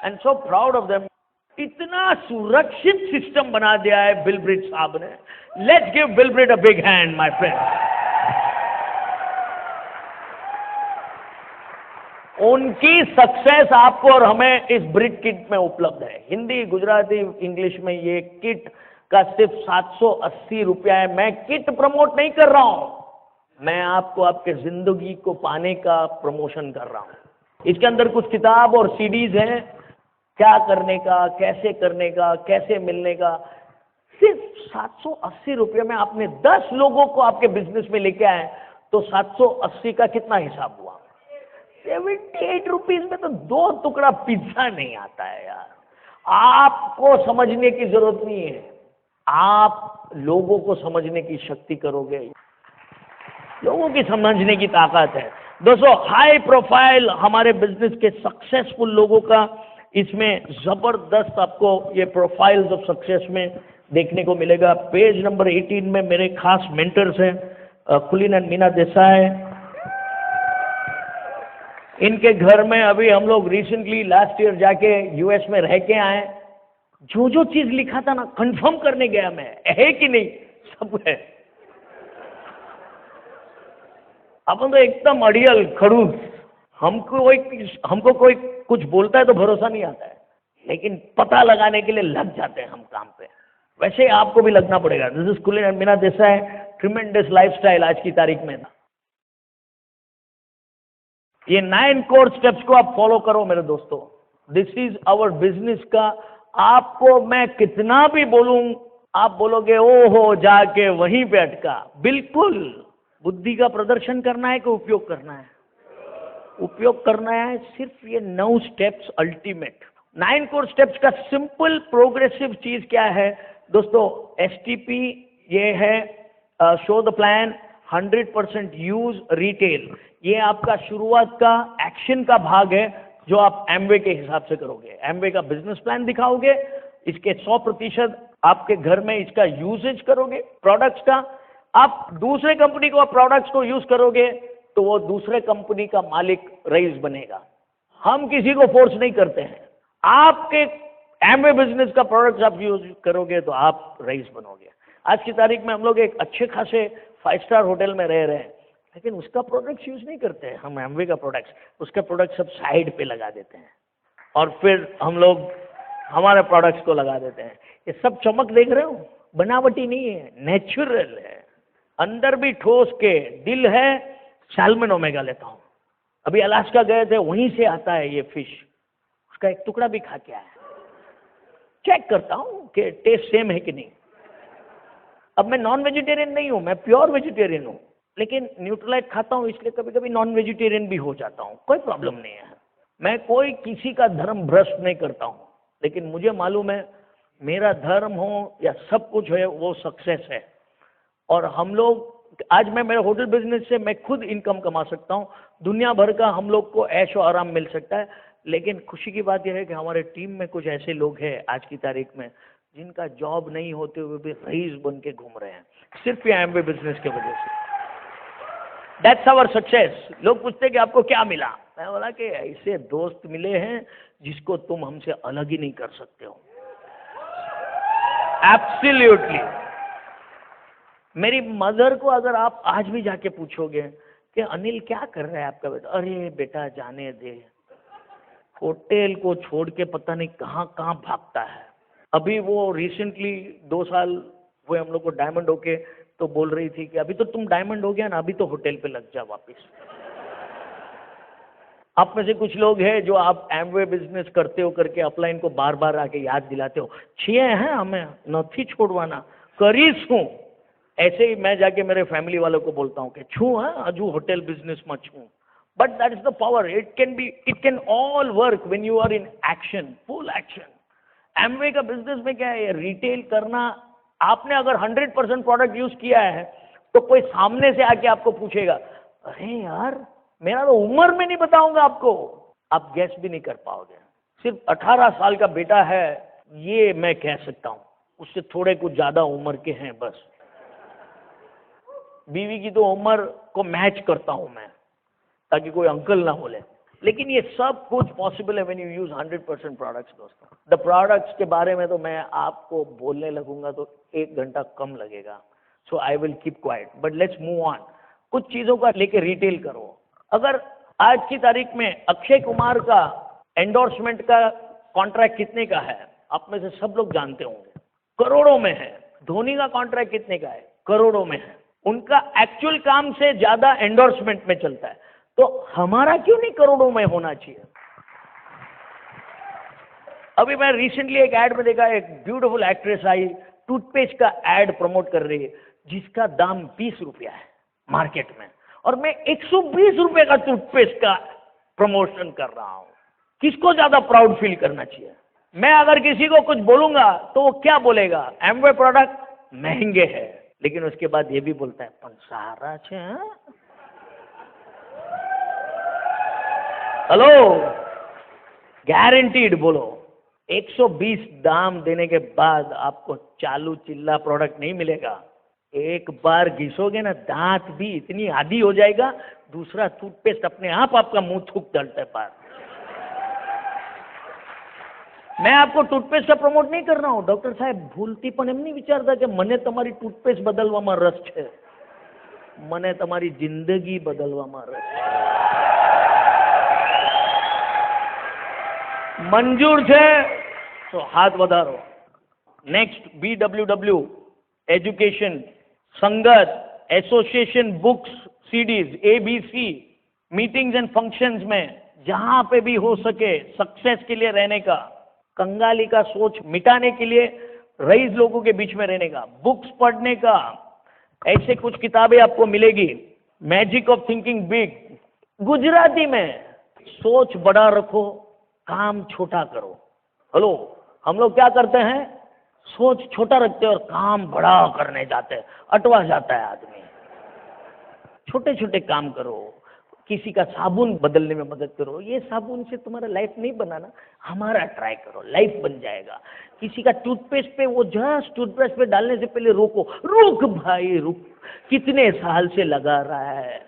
And so proud of them. इतना सुरक्षित system बना दिया है Bill Britt साहब ने. Let's give Bill Britt a big hand, my friend. उनकी success आपको और हमें इस ब्रिट किट में उपलब्ध है. हिंदी, गुजराती, इंग्लिश में ये किट का सिर्फ 780 रुपया है. मैं किट प्रमोट नहीं कर रहा हूं, मैं आपको आपके जिंदगी को पाने का प्रमोशन कर रहा हूं. इसके अंदर कुछ किताब और सीडीज हैं, क्या करने का, कैसे मिलने का. सिर्फ 780 रुपये में आपने 10 लोगों को आपके बिजनेस में लेके आए तो 780 का कितना हिसाब हुआ? 78 रुपीज में तो 2 टुकड़ा पिज्जा नहीं आता है यार. आपको समझने की जरूरत नहीं है, आप लोगों को समझने की शक्ति करोगे, लोगों की समझने की ताकत है. दोस्तों, हाई प्रोफाइल हमारे बिजनेस के सक्सेसफुल लोगों का इसमें जबरदस्त आपको ये प्रोफाइल्स ऑफ सक्सेस में देखने को मिलेगा. पेज नंबर 18 में मेरे खास मेंटर्स हैं, कुलीन एंड मीना देसाई. इनके घर में अभी हम लोग रिसेंटली लास्ट ईयर जाके यूएस में रह के आए. जो जो चीज लिखा था ना, कंफर्म करने गया मैं, है कि नहीं, सब है. अपन तो एकदम अड़ियल खड़ूस, हमको कोई कुछ बोलता है तो भरोसा नहीं आता है, लेकिन पता लगाने के लिए लग जाते हैं हम काम पे. वैसे ही आपको भी लगना पड़ेगा. दिस इज कुलीन and Meena Desai. Tremendous lifestyle आज की तारीख में था. ये 9 कोर स्टेप्स को आप फॉलो करो मेरे दोस्तों. दिस इज आवर बिजनेस का. आपको मैं कितना भी बोलूं, आप बोलोगे ओहो जाके वहीं पे अटका. बिल्कुल. बुद्धि का प्रदर्शन करना है कि उपयोग करना है? उपयोग करना है. सिर्फ ये 9 स्टेप्स अल्टीमेट 9 कोर स्टेप्स का सिंपल प्रोग्रेसिव चीज क्या है दोस्तों? एसटीपी ये है, show the plan, 100% use, retail. ये आपका शुरुआत का एक्शन का भाग है जो आप एमवे के हिसाब से करोगे. एमवे का बिजनेस प्लान दिखाओगे, इसके 100% आपके घर में इसका यूजेज करोगे प्रोडक्ट्स का, आप दूसरे कंपनी को प्रोडक्ट्स को यूज करोगे तो वो दूसरे कंपनी का मालिक रईस बनेगा। हम किसी को फोर्स नहीं करते हैं। आपके एमवे बिजनेस का प्रोडक्ट्स आप यूज करोगे तो आप रईस बनोगे। आज की तारीख में हम लोग एक अच्छे खासे 5 स्टार होटल में रह रहे हैं, लेकिन उसका प्रोडक्ट्स यूज नहीं करते हैं हम एमवे का प्रोडक्ट्स। उसका प्रोडक्ट सब साइड पे लगा देते हैं और फिर हम लोग हमारे प्रोडक्ट्स को लगा देते हैं। ये सब चमक देख रहे हो, बनावटी नहीं है, नेचुरल है, अंदर भी ठोस के दिल है। सैल्मन ओमेगा लेता हूँ, अभी अलास्का गए थे, वहीं से आता है ये फिश, उसका एक टुकड़ा भी खा के आया, चेक करता हूँ कि टेस्ट सेम है कि नहीं। अब मैं नॉन वेजिटेरियन नहीं हूँ, मैं प्योर वेजिटेरियन हूँ, लेकिन न्यूट्रलाइट खाता हूँ, इसलिए कभी कभी नॉन वेजिटेरियन भी हो जाता हूँ, कोई प्रॉब्लम नहीं है। मैं कोई किसी का धर्म भ्रष्ट नहीं करता हूँ, लेकिन मुझे मालूम है मेरा धर्म हो या सब कुछ है वो सक्सेस है। और हम लोग आज मैं मेरे होटल बिजनेस से मैं खुद इनकम कमा सकता हूँ, दुनिया भर का हम लोग को ऐशो आराम मिल सकता है। लेकिन खुशी की बात यह है कि हमारे टीम में कुछ ऐसे लोग हैं आज की तारीख में जिनका जॉब नहीं होते हुए भी रईस बन के घूम रहे हैं, सिर्फ ये एमवे बिजनेस की वजह से। That's our success. लोग पूछते कि आपको क्या मिला, मैं बोला कि ऐसे दोस्त मिले हैं जिसको तुम हमसे अलग ही नहीं कर सकते हो। एब्सोल्युटली। मेरी मदर को अगर आप आज भी जाके पूछोगे कि अनिल क्या कर रहा है आपका बेटा, अरे बेटा जाने दे, होटल को छोड़ के पता नहीं कहाँ कहाँ भागता है। अभी वो रिसेंटली 2 साल हुए हम लोग को डायमंड होके, तो बोल रही थी कि अभी तो तुम डायमंड हो गया ना, अभी तो होटल पे लग जा वापिस। आप में से कुछ लोग हैं जो आप एमवे बिजनेस करते हो करके अपलाइन को बार बार आके याद दिलाते हो, छिए हैं हमें नथी छोड़वाना, करीश हूँ। ऐसे ही मैं जाके मेरे फैमिली वालों को बोलता हूँ कि छू है अजू होटल बिजनेस में छू। But that is the power, it can all work when you are in action, full action. Amway का बिजनेस में क्या है, रिटेल करना। आपने अगर 100% प्रोडक्ट यूज किया है तो कोई सामने से आके आपको पूछेगा, अरे यार मेरा तो उम्र में नहीं बताऊंगा आपको, आप गैस भी नहीं कर पाओगे। सिर्फ 18 साल का बेटा है ये मैं कह सकता हूँ, उससे थोड़े कुछ ज्यादा उम्र के हैं बस। बीवी की तो उम्र को मैच करता हूं मैं, ताकि कोई अंकल ना बोले। लेकिन ये सब कुछ पॉसिबल है व्हेन यू यूज 100% प्रोडक्ट्स। दोस्तों, द प्रोडक्ट्स के बारे में तो मैं आपको बोलने लगूंगा तो 1 घंटा कम लगेगा, so I will keep quiet. But let's move on. कुछ चीजों का लेके रिटेल करो। अगर आज की तारीख में अक्षय कुमार का एंडोर्समेंट का कॉन्ट्रैक्ट कितने का है, आप में से सब लोग जानते होंगे, करोड़ों में है। धोनी का कॉन्ट्रैक्ट कितने का है, करोड़ों में है। उनका एक्चुअल काम से ज्यादा एंडोर्समेंट में चलता है, तो हमारा क्यों नहीं करोड़ों में होना चाहिए। अभी मैं रिसेंटली एक एड में देखा, एक ब्यूटीफुल एक्ट्रेस आई, टूथपेस्ट का एड प्रमोट कर रही है जिसका दाम 20 रुपया है मार्केट में, और मैं 120 रुपए का टूथपेस्ट का प्रमोशन कर रहा हूं। किसको ज्यादा प्राउड फील करना चाहिए। मैं अगर किसी को कुछ बोलूंगा तो वो क्या बोलेगा, एमवे प्रोडक्ट महंगे हैं, लेकिन उसके बाद ये भी बोलता है पण सारा छे। हेलो, गारंटीड बोलो 120 दाम देने के बाद आपको चालू चिल्ला प्रोडक्ट नहीं मिलेगा। एक बार घिसोगे ना, दांत भी इतनी आदी हो जाएगा, दूसरा टूथपेस्ट अपने आप आपका मुंह थूक डालता है पार। मैं आपको टूथपेस्ट का प्रमोट नहीं कर रहा हूं। डॉक्टर साहब भूलती पण एम नहीं विचारता कि मने તમારી ટૂથપેસ્ટ બદલવામાં રસ છે, મને તમારી જિંદગી બદલવામાં રસ છે। મંજૂર છે તો હાથ વધારો। નેક્સ્ટ BWW एजुकेशन, संगत, association, books, CDs, ABC, meetings and functions में जहां पे भी हो सके सक्सेस के लिए रहने का, कंगाली का सोच मिटाने के लिए रईस लोगों के बीच में रहने का, बुक्स पढ़ने का। ऐसे कुछ किताबें आपको मिलेगी। Magic of thinking big, Gujarati में सोच बड़ा रखो, काम छोटा करो। हेलो, हम लोग क्या करते हैं, सोच छोटा रखते हैं और काम बड़ा करने जाते हैं, अटवा जाता है आदमी। छोटे छोटे काम करो, किसी का साबुन बदलने में मदद करो। ये साबुन से तुम्हारा लाइफ नहीं बनाना, हमारा ट्राई करो, लाइफ बन जाएगा। किसी का टूथपेस्ट पे वो जस्ट टूथब्रश पे डालने से पहले रोको, रुक भाई रुक, कितने साल से लगा रहा है,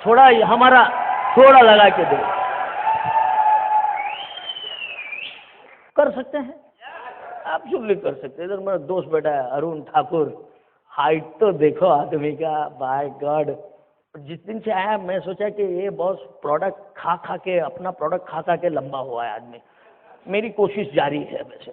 थोड़ा हमारा थोड़ा लगा के दो। कर सकते हैं, एब्सोल्युटली कर सकते हैं। इधर मेरा दोस्त बैठा है अरुण ठाकुर, हाइट तो देखो आदमी का, बाय गॉड। जिस दिन से आया मैं सोचा कि ये बॉस प्रोडक्ट खा खा के, अपना प्रोडक्ट खा खा के लंबा हुआ है आदमी। मेरी कोशिश जारी है वैसे।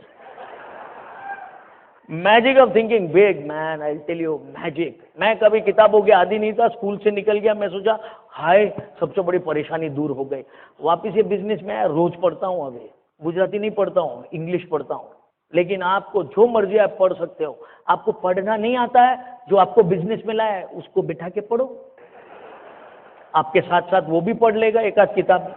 Magic of thinking big man, I tell you magic. मैं कभी किताबों के आदी नहीं था, स्कूल से निकल गया, मैं सोचा हाय सबसे बड़ी परेशानी दूर हो गई। वापिस ये बिजनेस में आया, रोज पढ़ता हूँ। अभी गुजराती नहीं पढ़ता हूँ, इंग्लिश पढ़ता हूँ। लेकिन आपको जो मर्जी आप पढ़ सकते हो। आपको पढ़ना नहीं आता है, जो आपको बिजनेस में लाया है उसको बिठा के पढ़ो, आपके साथ साथ वो भी पढ़ लेगा एक आध किताब।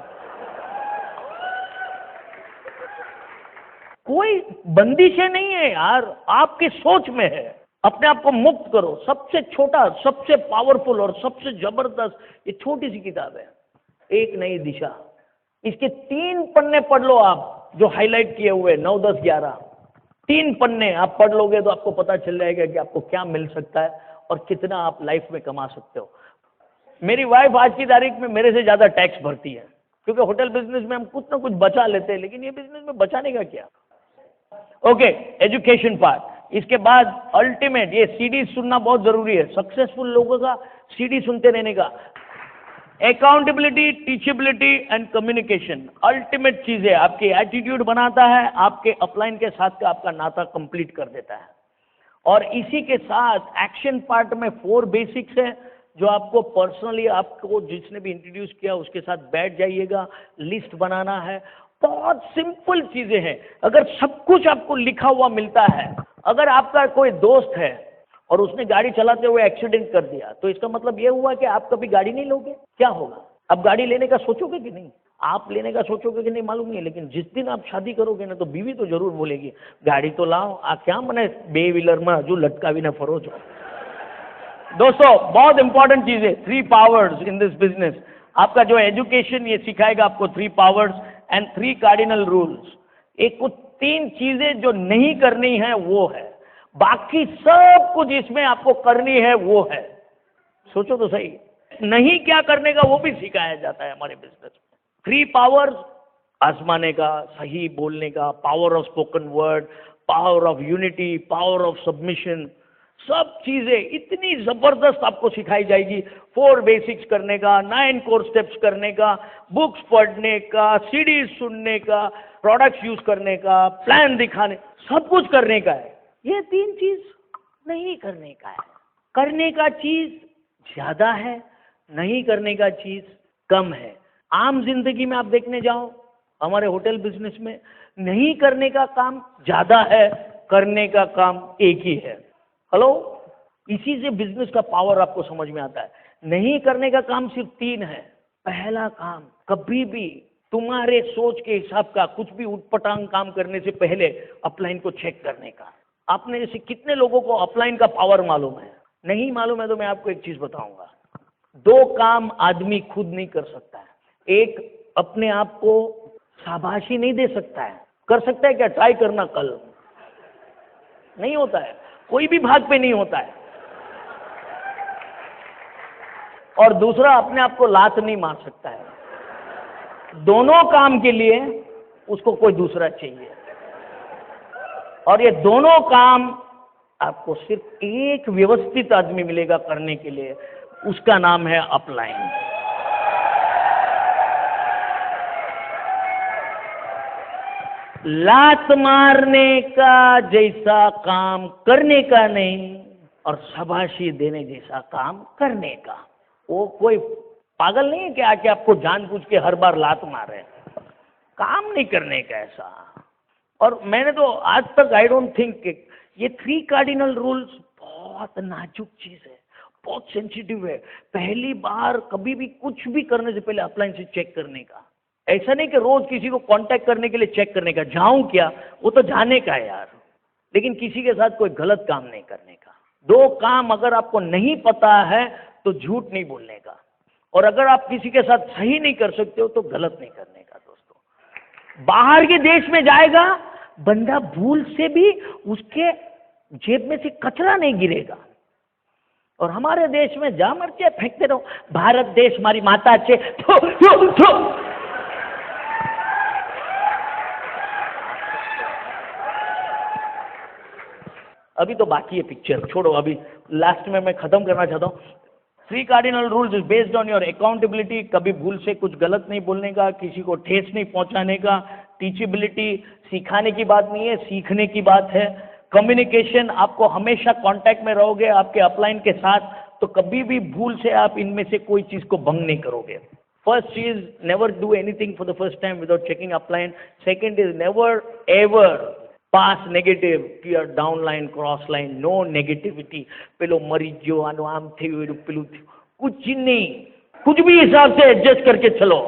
कोई बंदिशें नहीं है यार, आपकी सोच में है। अपने आप को मुक्त करो। सबसे छोटा, सबसे पावरफुल और सबसे जबरदस्त ये छोटी सी किताब है, एक नई दिशा। इसके 3 पन्ने पढ़ लो आप, जो हाईलाइट किए हुए 9, 10, 11 3 पन्ने आप पढ़ लोगे तो आपको पता चल जाएगा कि आपको क्या मिल सकता है और कितना आप लाइफ में कमा सकते हो। मेरी वाइफ आज की तारीख में मेरे से ज्यादा टैक्स भरती है, क्योंकि होटल बिजनेस में हम कुछ ना कुछ बचा लेते हैं, लेकिन ये बिजनेस में बचाने का क्या। Okay, education part. इसके बाद अल्टीमेट, ये सीडी सुनना बहुत जरूरी है, सक्सेसफुल लोगों का सीडी सुनते रहने का। Accountability, teachability and communication, ultimate चीज है। आपकी एटीट्यूड बनाता है, आपके अपलाइन के साथ का आपका नाता कंप्लीट कर देता है। और इसी के साथ एक्शन पार्ट में 4 बेसिक्स है, जो आपको पर्सनली, आपको जिसने भी इंट्रोड्यूस किया उसके साथ बैठ जाइएगा, लिस्ट बनाना है। बहुत सिंपल चीजें हैं। अगर सब कुछ आपको लिखा हुआ मिलता है, अगर आपका कोई दोस्त है और उसने गाड़ी चलाते हुए एक्सीडेंट कर दिया, तो इसका मतलब यह हुआ कि आप कभी गाड़ी नहीं लोगे। क्या होगा? आप गाड़ी लेने का सोचोगे कि नहीं? आप लेने का सोचोगे कि नहीं मालूम नहीं, लेकिन जिस दिन आप शादी करोगे ना, तो बीवी तो जरूर बोलेगी गाड़ी तो लाओ। क्या मने 2 व्हीलर में हजू लटकावी ने फरो छो। दोस्तों बहुत इंपॉर्टेंट चीज है 3 पावर्स इन दिस बिजनेस। आपका जो एजुकेशन ये सिखाएगा आपको 3 पावर्स एंड 3 कार्डिनल रूल्स। एक कुछ 3 चीजें जो नहीं करनी है वो है, बाकी सब कुछ इसमें आपको करनी है वो है। सोचो तो सही, नहीं क्या करने का वो भी सिखाया जाता है हमारे बिजनेस में। 3 पावर्स, आजमाने का, सही बोलने का, power of spoken word, power of unity, power of submission, सब चीजें इतनी जबरदस्त आपको सिखाई जाएगी। 4 बेसिक्स करने का, 9 कोर स्टेप्स करने का, बुक्स पढ़ने का, सीडीज सुनने का, प्रोडक्ट्स यूज करने का, प्लान दिखाने, सब कुछ करने का है। ये 3 चीज नहीं करने का है। करने का चीज ज्यादा है, नहीं करने का चीज कम है। आम जिंदगी में आप देखने जाओ, हमारे होटल बिजनेस में नहीं करने का काम ज्यादा है, करने का काम एक ही है। हेलो, इसी से बिजनेस का पावर आपको समझ में आता है। नहीं करने का काम सिर्फ 3 है। पहला काम, कभी भी तुम्हारे सोच के हिसाब का कुछ भी उटपटांग काम करने से पहले अपलाइन को चेक करने का। आपने जैसे कितने लोगों को अपलाइन का पावर मालूम है? नहीं मालूम है तो मैं आपको एक चीज बताऊंगा। 2 काम आदमी खुद नहीं कर सकता है। एक, अपने आप को शाबाशी नहीं दे सकता है। कर सकता है क्या? ट्राई करना, कल नहीं होता है, कोई भी भाग पे नहीं होता है। और दूसरा, अपने आप को लात नहीं मार सकता है। दोनों काम के लिए उसको कोई दूसरा चाहिए, और ये दोनों काम आपको सिर्फ एक व्यवस्थित आदमी मिलेगा करने के लिए, उसका नाम है अपलाइन। लात मारने का जैसा काम करने का नहीं, और शाबाशी देने जैसा काम करने का। वो कोई पागल नहीं है कि आके आपको जानबूझ के हर बार लात मारे। काम नहीं करने का ऐसा। और मैंने तो आज तक आई डोंट थिंक ये 3 कार्डिनल रूल्स बहुत नाजुक चीज है, बहुत सेंसिटिव है। पहली बार कभी भी कुछ भी करने से पहले अपलाइन से चेक करने का। ऐसा नहीं कि रोज किसी को कांटेक्ट करने के लिए चेक करने का, जाऊं क्या, वो तो जाने का है यार, लेकिन किसी के साथ कोई गलत काम नहीं करने का। 2 काम अगर आपको नहीं पता है तो झूठ नहीं बोलने का। और अगर आप किसी के साथ सही नहीं कर सकते हो तो गलत नहीं करने का दोस्तों। बाहर के देश में जाएगा बंदा, भूल से भी उसके जेब में से कचरा नहीं गिरेगा। और हमारे देश में जा मर्जी फेंकते रहो, भारत देश हमारी माता अच्छे अभी तो बाकी है पिक्चर, छोड़ो। अभी लास्ट में मैं खत्म करना चाहता हूँ। 3 cardinal rules is based on your accountability. कभी भूल से कुछ गलत नहीं बोलने का, किसी को ठेस नहीं पहुंचाने का। टीचेबिलिटी, सिखाने की बात नहीं है, सीखने की बात है। कम्युनिकेशन, आपको हमेशा कांटेक्ट में रहोगे आपके अपलाइन के साथ, तो कभी भी भूल से आप इनमें से कोई चीज को भंग नहीं करोगे। फर्स्ट चीज, never do anything for the first time without checking upline. Second is never ever pass negative कि down line cross line, no negativity. पेलो मरी जो आनो आम थे पेलू थे, कुछ नहीं, कुछ भी हिसाब से एडजस्ट करके चलो।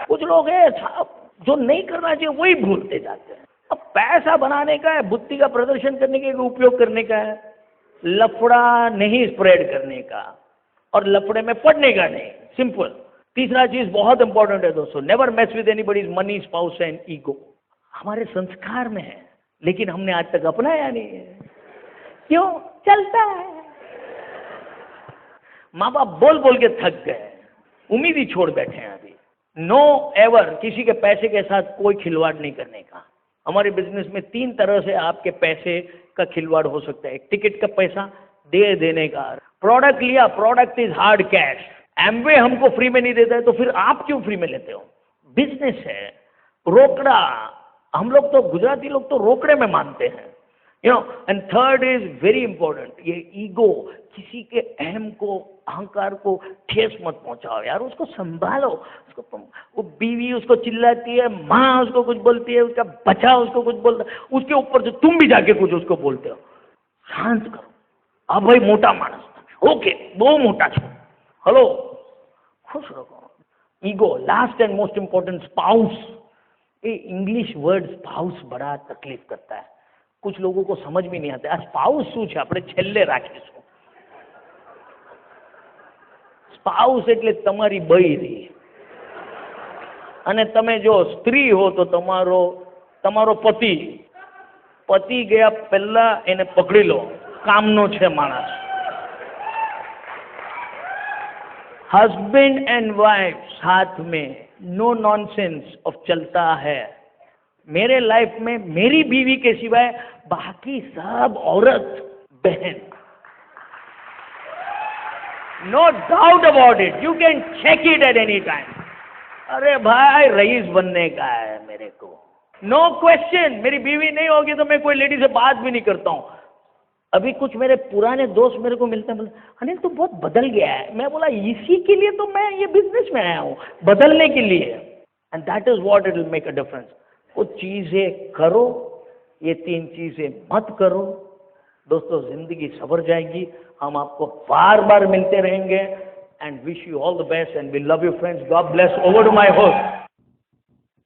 कुछ लोग है जो नहीं करना चाहिए वही भूलते जाते हैं। अब पैसा बनाने का है, बुद्धि का प्रदर्शन करने के उपयोग करने का है, लफड़ा नहीं स्प्रेड करने का और लफड़े में पड़ने का नहीं, सिंपल। तीसरा चीज बहुत इंपॉर्टेंट है दोस्तों, never match with anybody's money, spouse and ego. हमारे संस्कार में है लेकिन हमने आज तक अपनाया नहीं है। क्यों? चलता है। माँ बाप बोल बोल के थक गए, उम्मीद ही छोड़ बैठे हैं अभी। नो एवर किसी के पैसे के साथ कोई खिलवाड़ नहीं करने का। हमारे बिजनेस में 3 तरह से आपके पैसे का खिलवाड़ हो सकता है। एक टिकट का पैसा दे देने का, प्रोडक्ट लिया, product is hard cash. Amway हमको फ्री में नहीं देता है तो फिर आप क्यों फ्री में लेते हो? बिजनेस है, रोकड़ा। हम लोग तो गुजराती लोग तो रोकड़े में मानते हैं, you know. And third is very important, ये ईगो। किसी के अहम को, अहंकार को ठेस मत पहुंचाओ यार, उसको संभालो। उसको, वो बीवी उसको चिल्लाती है, माँ उसको कुछ बोलती है, उसका बच्चा उसको कुछ बोलता है, उसके ऊपर से तुम भी जाके कुछ उसको बोलते हो। शांत करो। अब भाई मोटा मानस, ओके वो मोटा छो, हेलो, खुश रखो। Ego. Last and most important, spouse. ये इंग्लिश वर्ड स्पाउस बड़ा तकलीफ करता है, कुछ लोगों को समझ में नहीं आता। स्पाउस શું છે? આપણે છેલ્લે રાખીશું। સ્પાઉસ એટલે તમારી બૈરી, અને તમે જો સ્ત્રી હો તો તમારો પતિ ગયા પહેલા એને પકડી લો, કામનો છે માણસ। हस्बैंड एंड वाइफ साथ में, नो नॉनसेंस ऑफ चलता है। मेरे लाइफ में मेरी बीवी के सिवाय बाकी सब औरत बहन, no doubt about it, you can check it at any time. अरे भाई रईस बनने का है मेरे को, नो क्वेश्चन। मेरी बीवी नहीं होगी तो मैं कोई लेडी से बात भी नहीं करता हूँ। अभी कुछ मेरे पुराने दोस्त मेरे को मिलते हैं, बोले अनिल तू बहुत बदल गया है। मैं बोला इसी के लिए तो मैं ये बिजनेस में आया हूँ, बदलने के लिए। And that is what it will make a difference. कुछ चीजें करो, ये 3 चीजें मत करो दोस्तों, जिंदगी सवर जाएगी। हम आपको बार बार मिलते रहेंगे। And wish you all the best and we love you friends. God bless. Over to my host.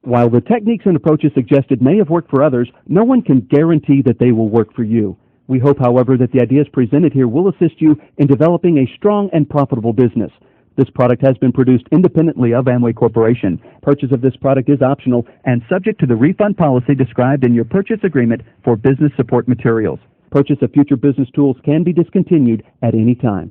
While the techniques and approaches suggested may have worked for others, no one can guarantee that they will work for you. We hope, however, that the ideas presented here will assist you in developing a strong and profitable business. This product has been produced independently of Amway Corporation. Purchase of this product is optional and subject to the refund policy described in your purchase agreement for business support materials. Purchase of future business tools can be discontinued at any time.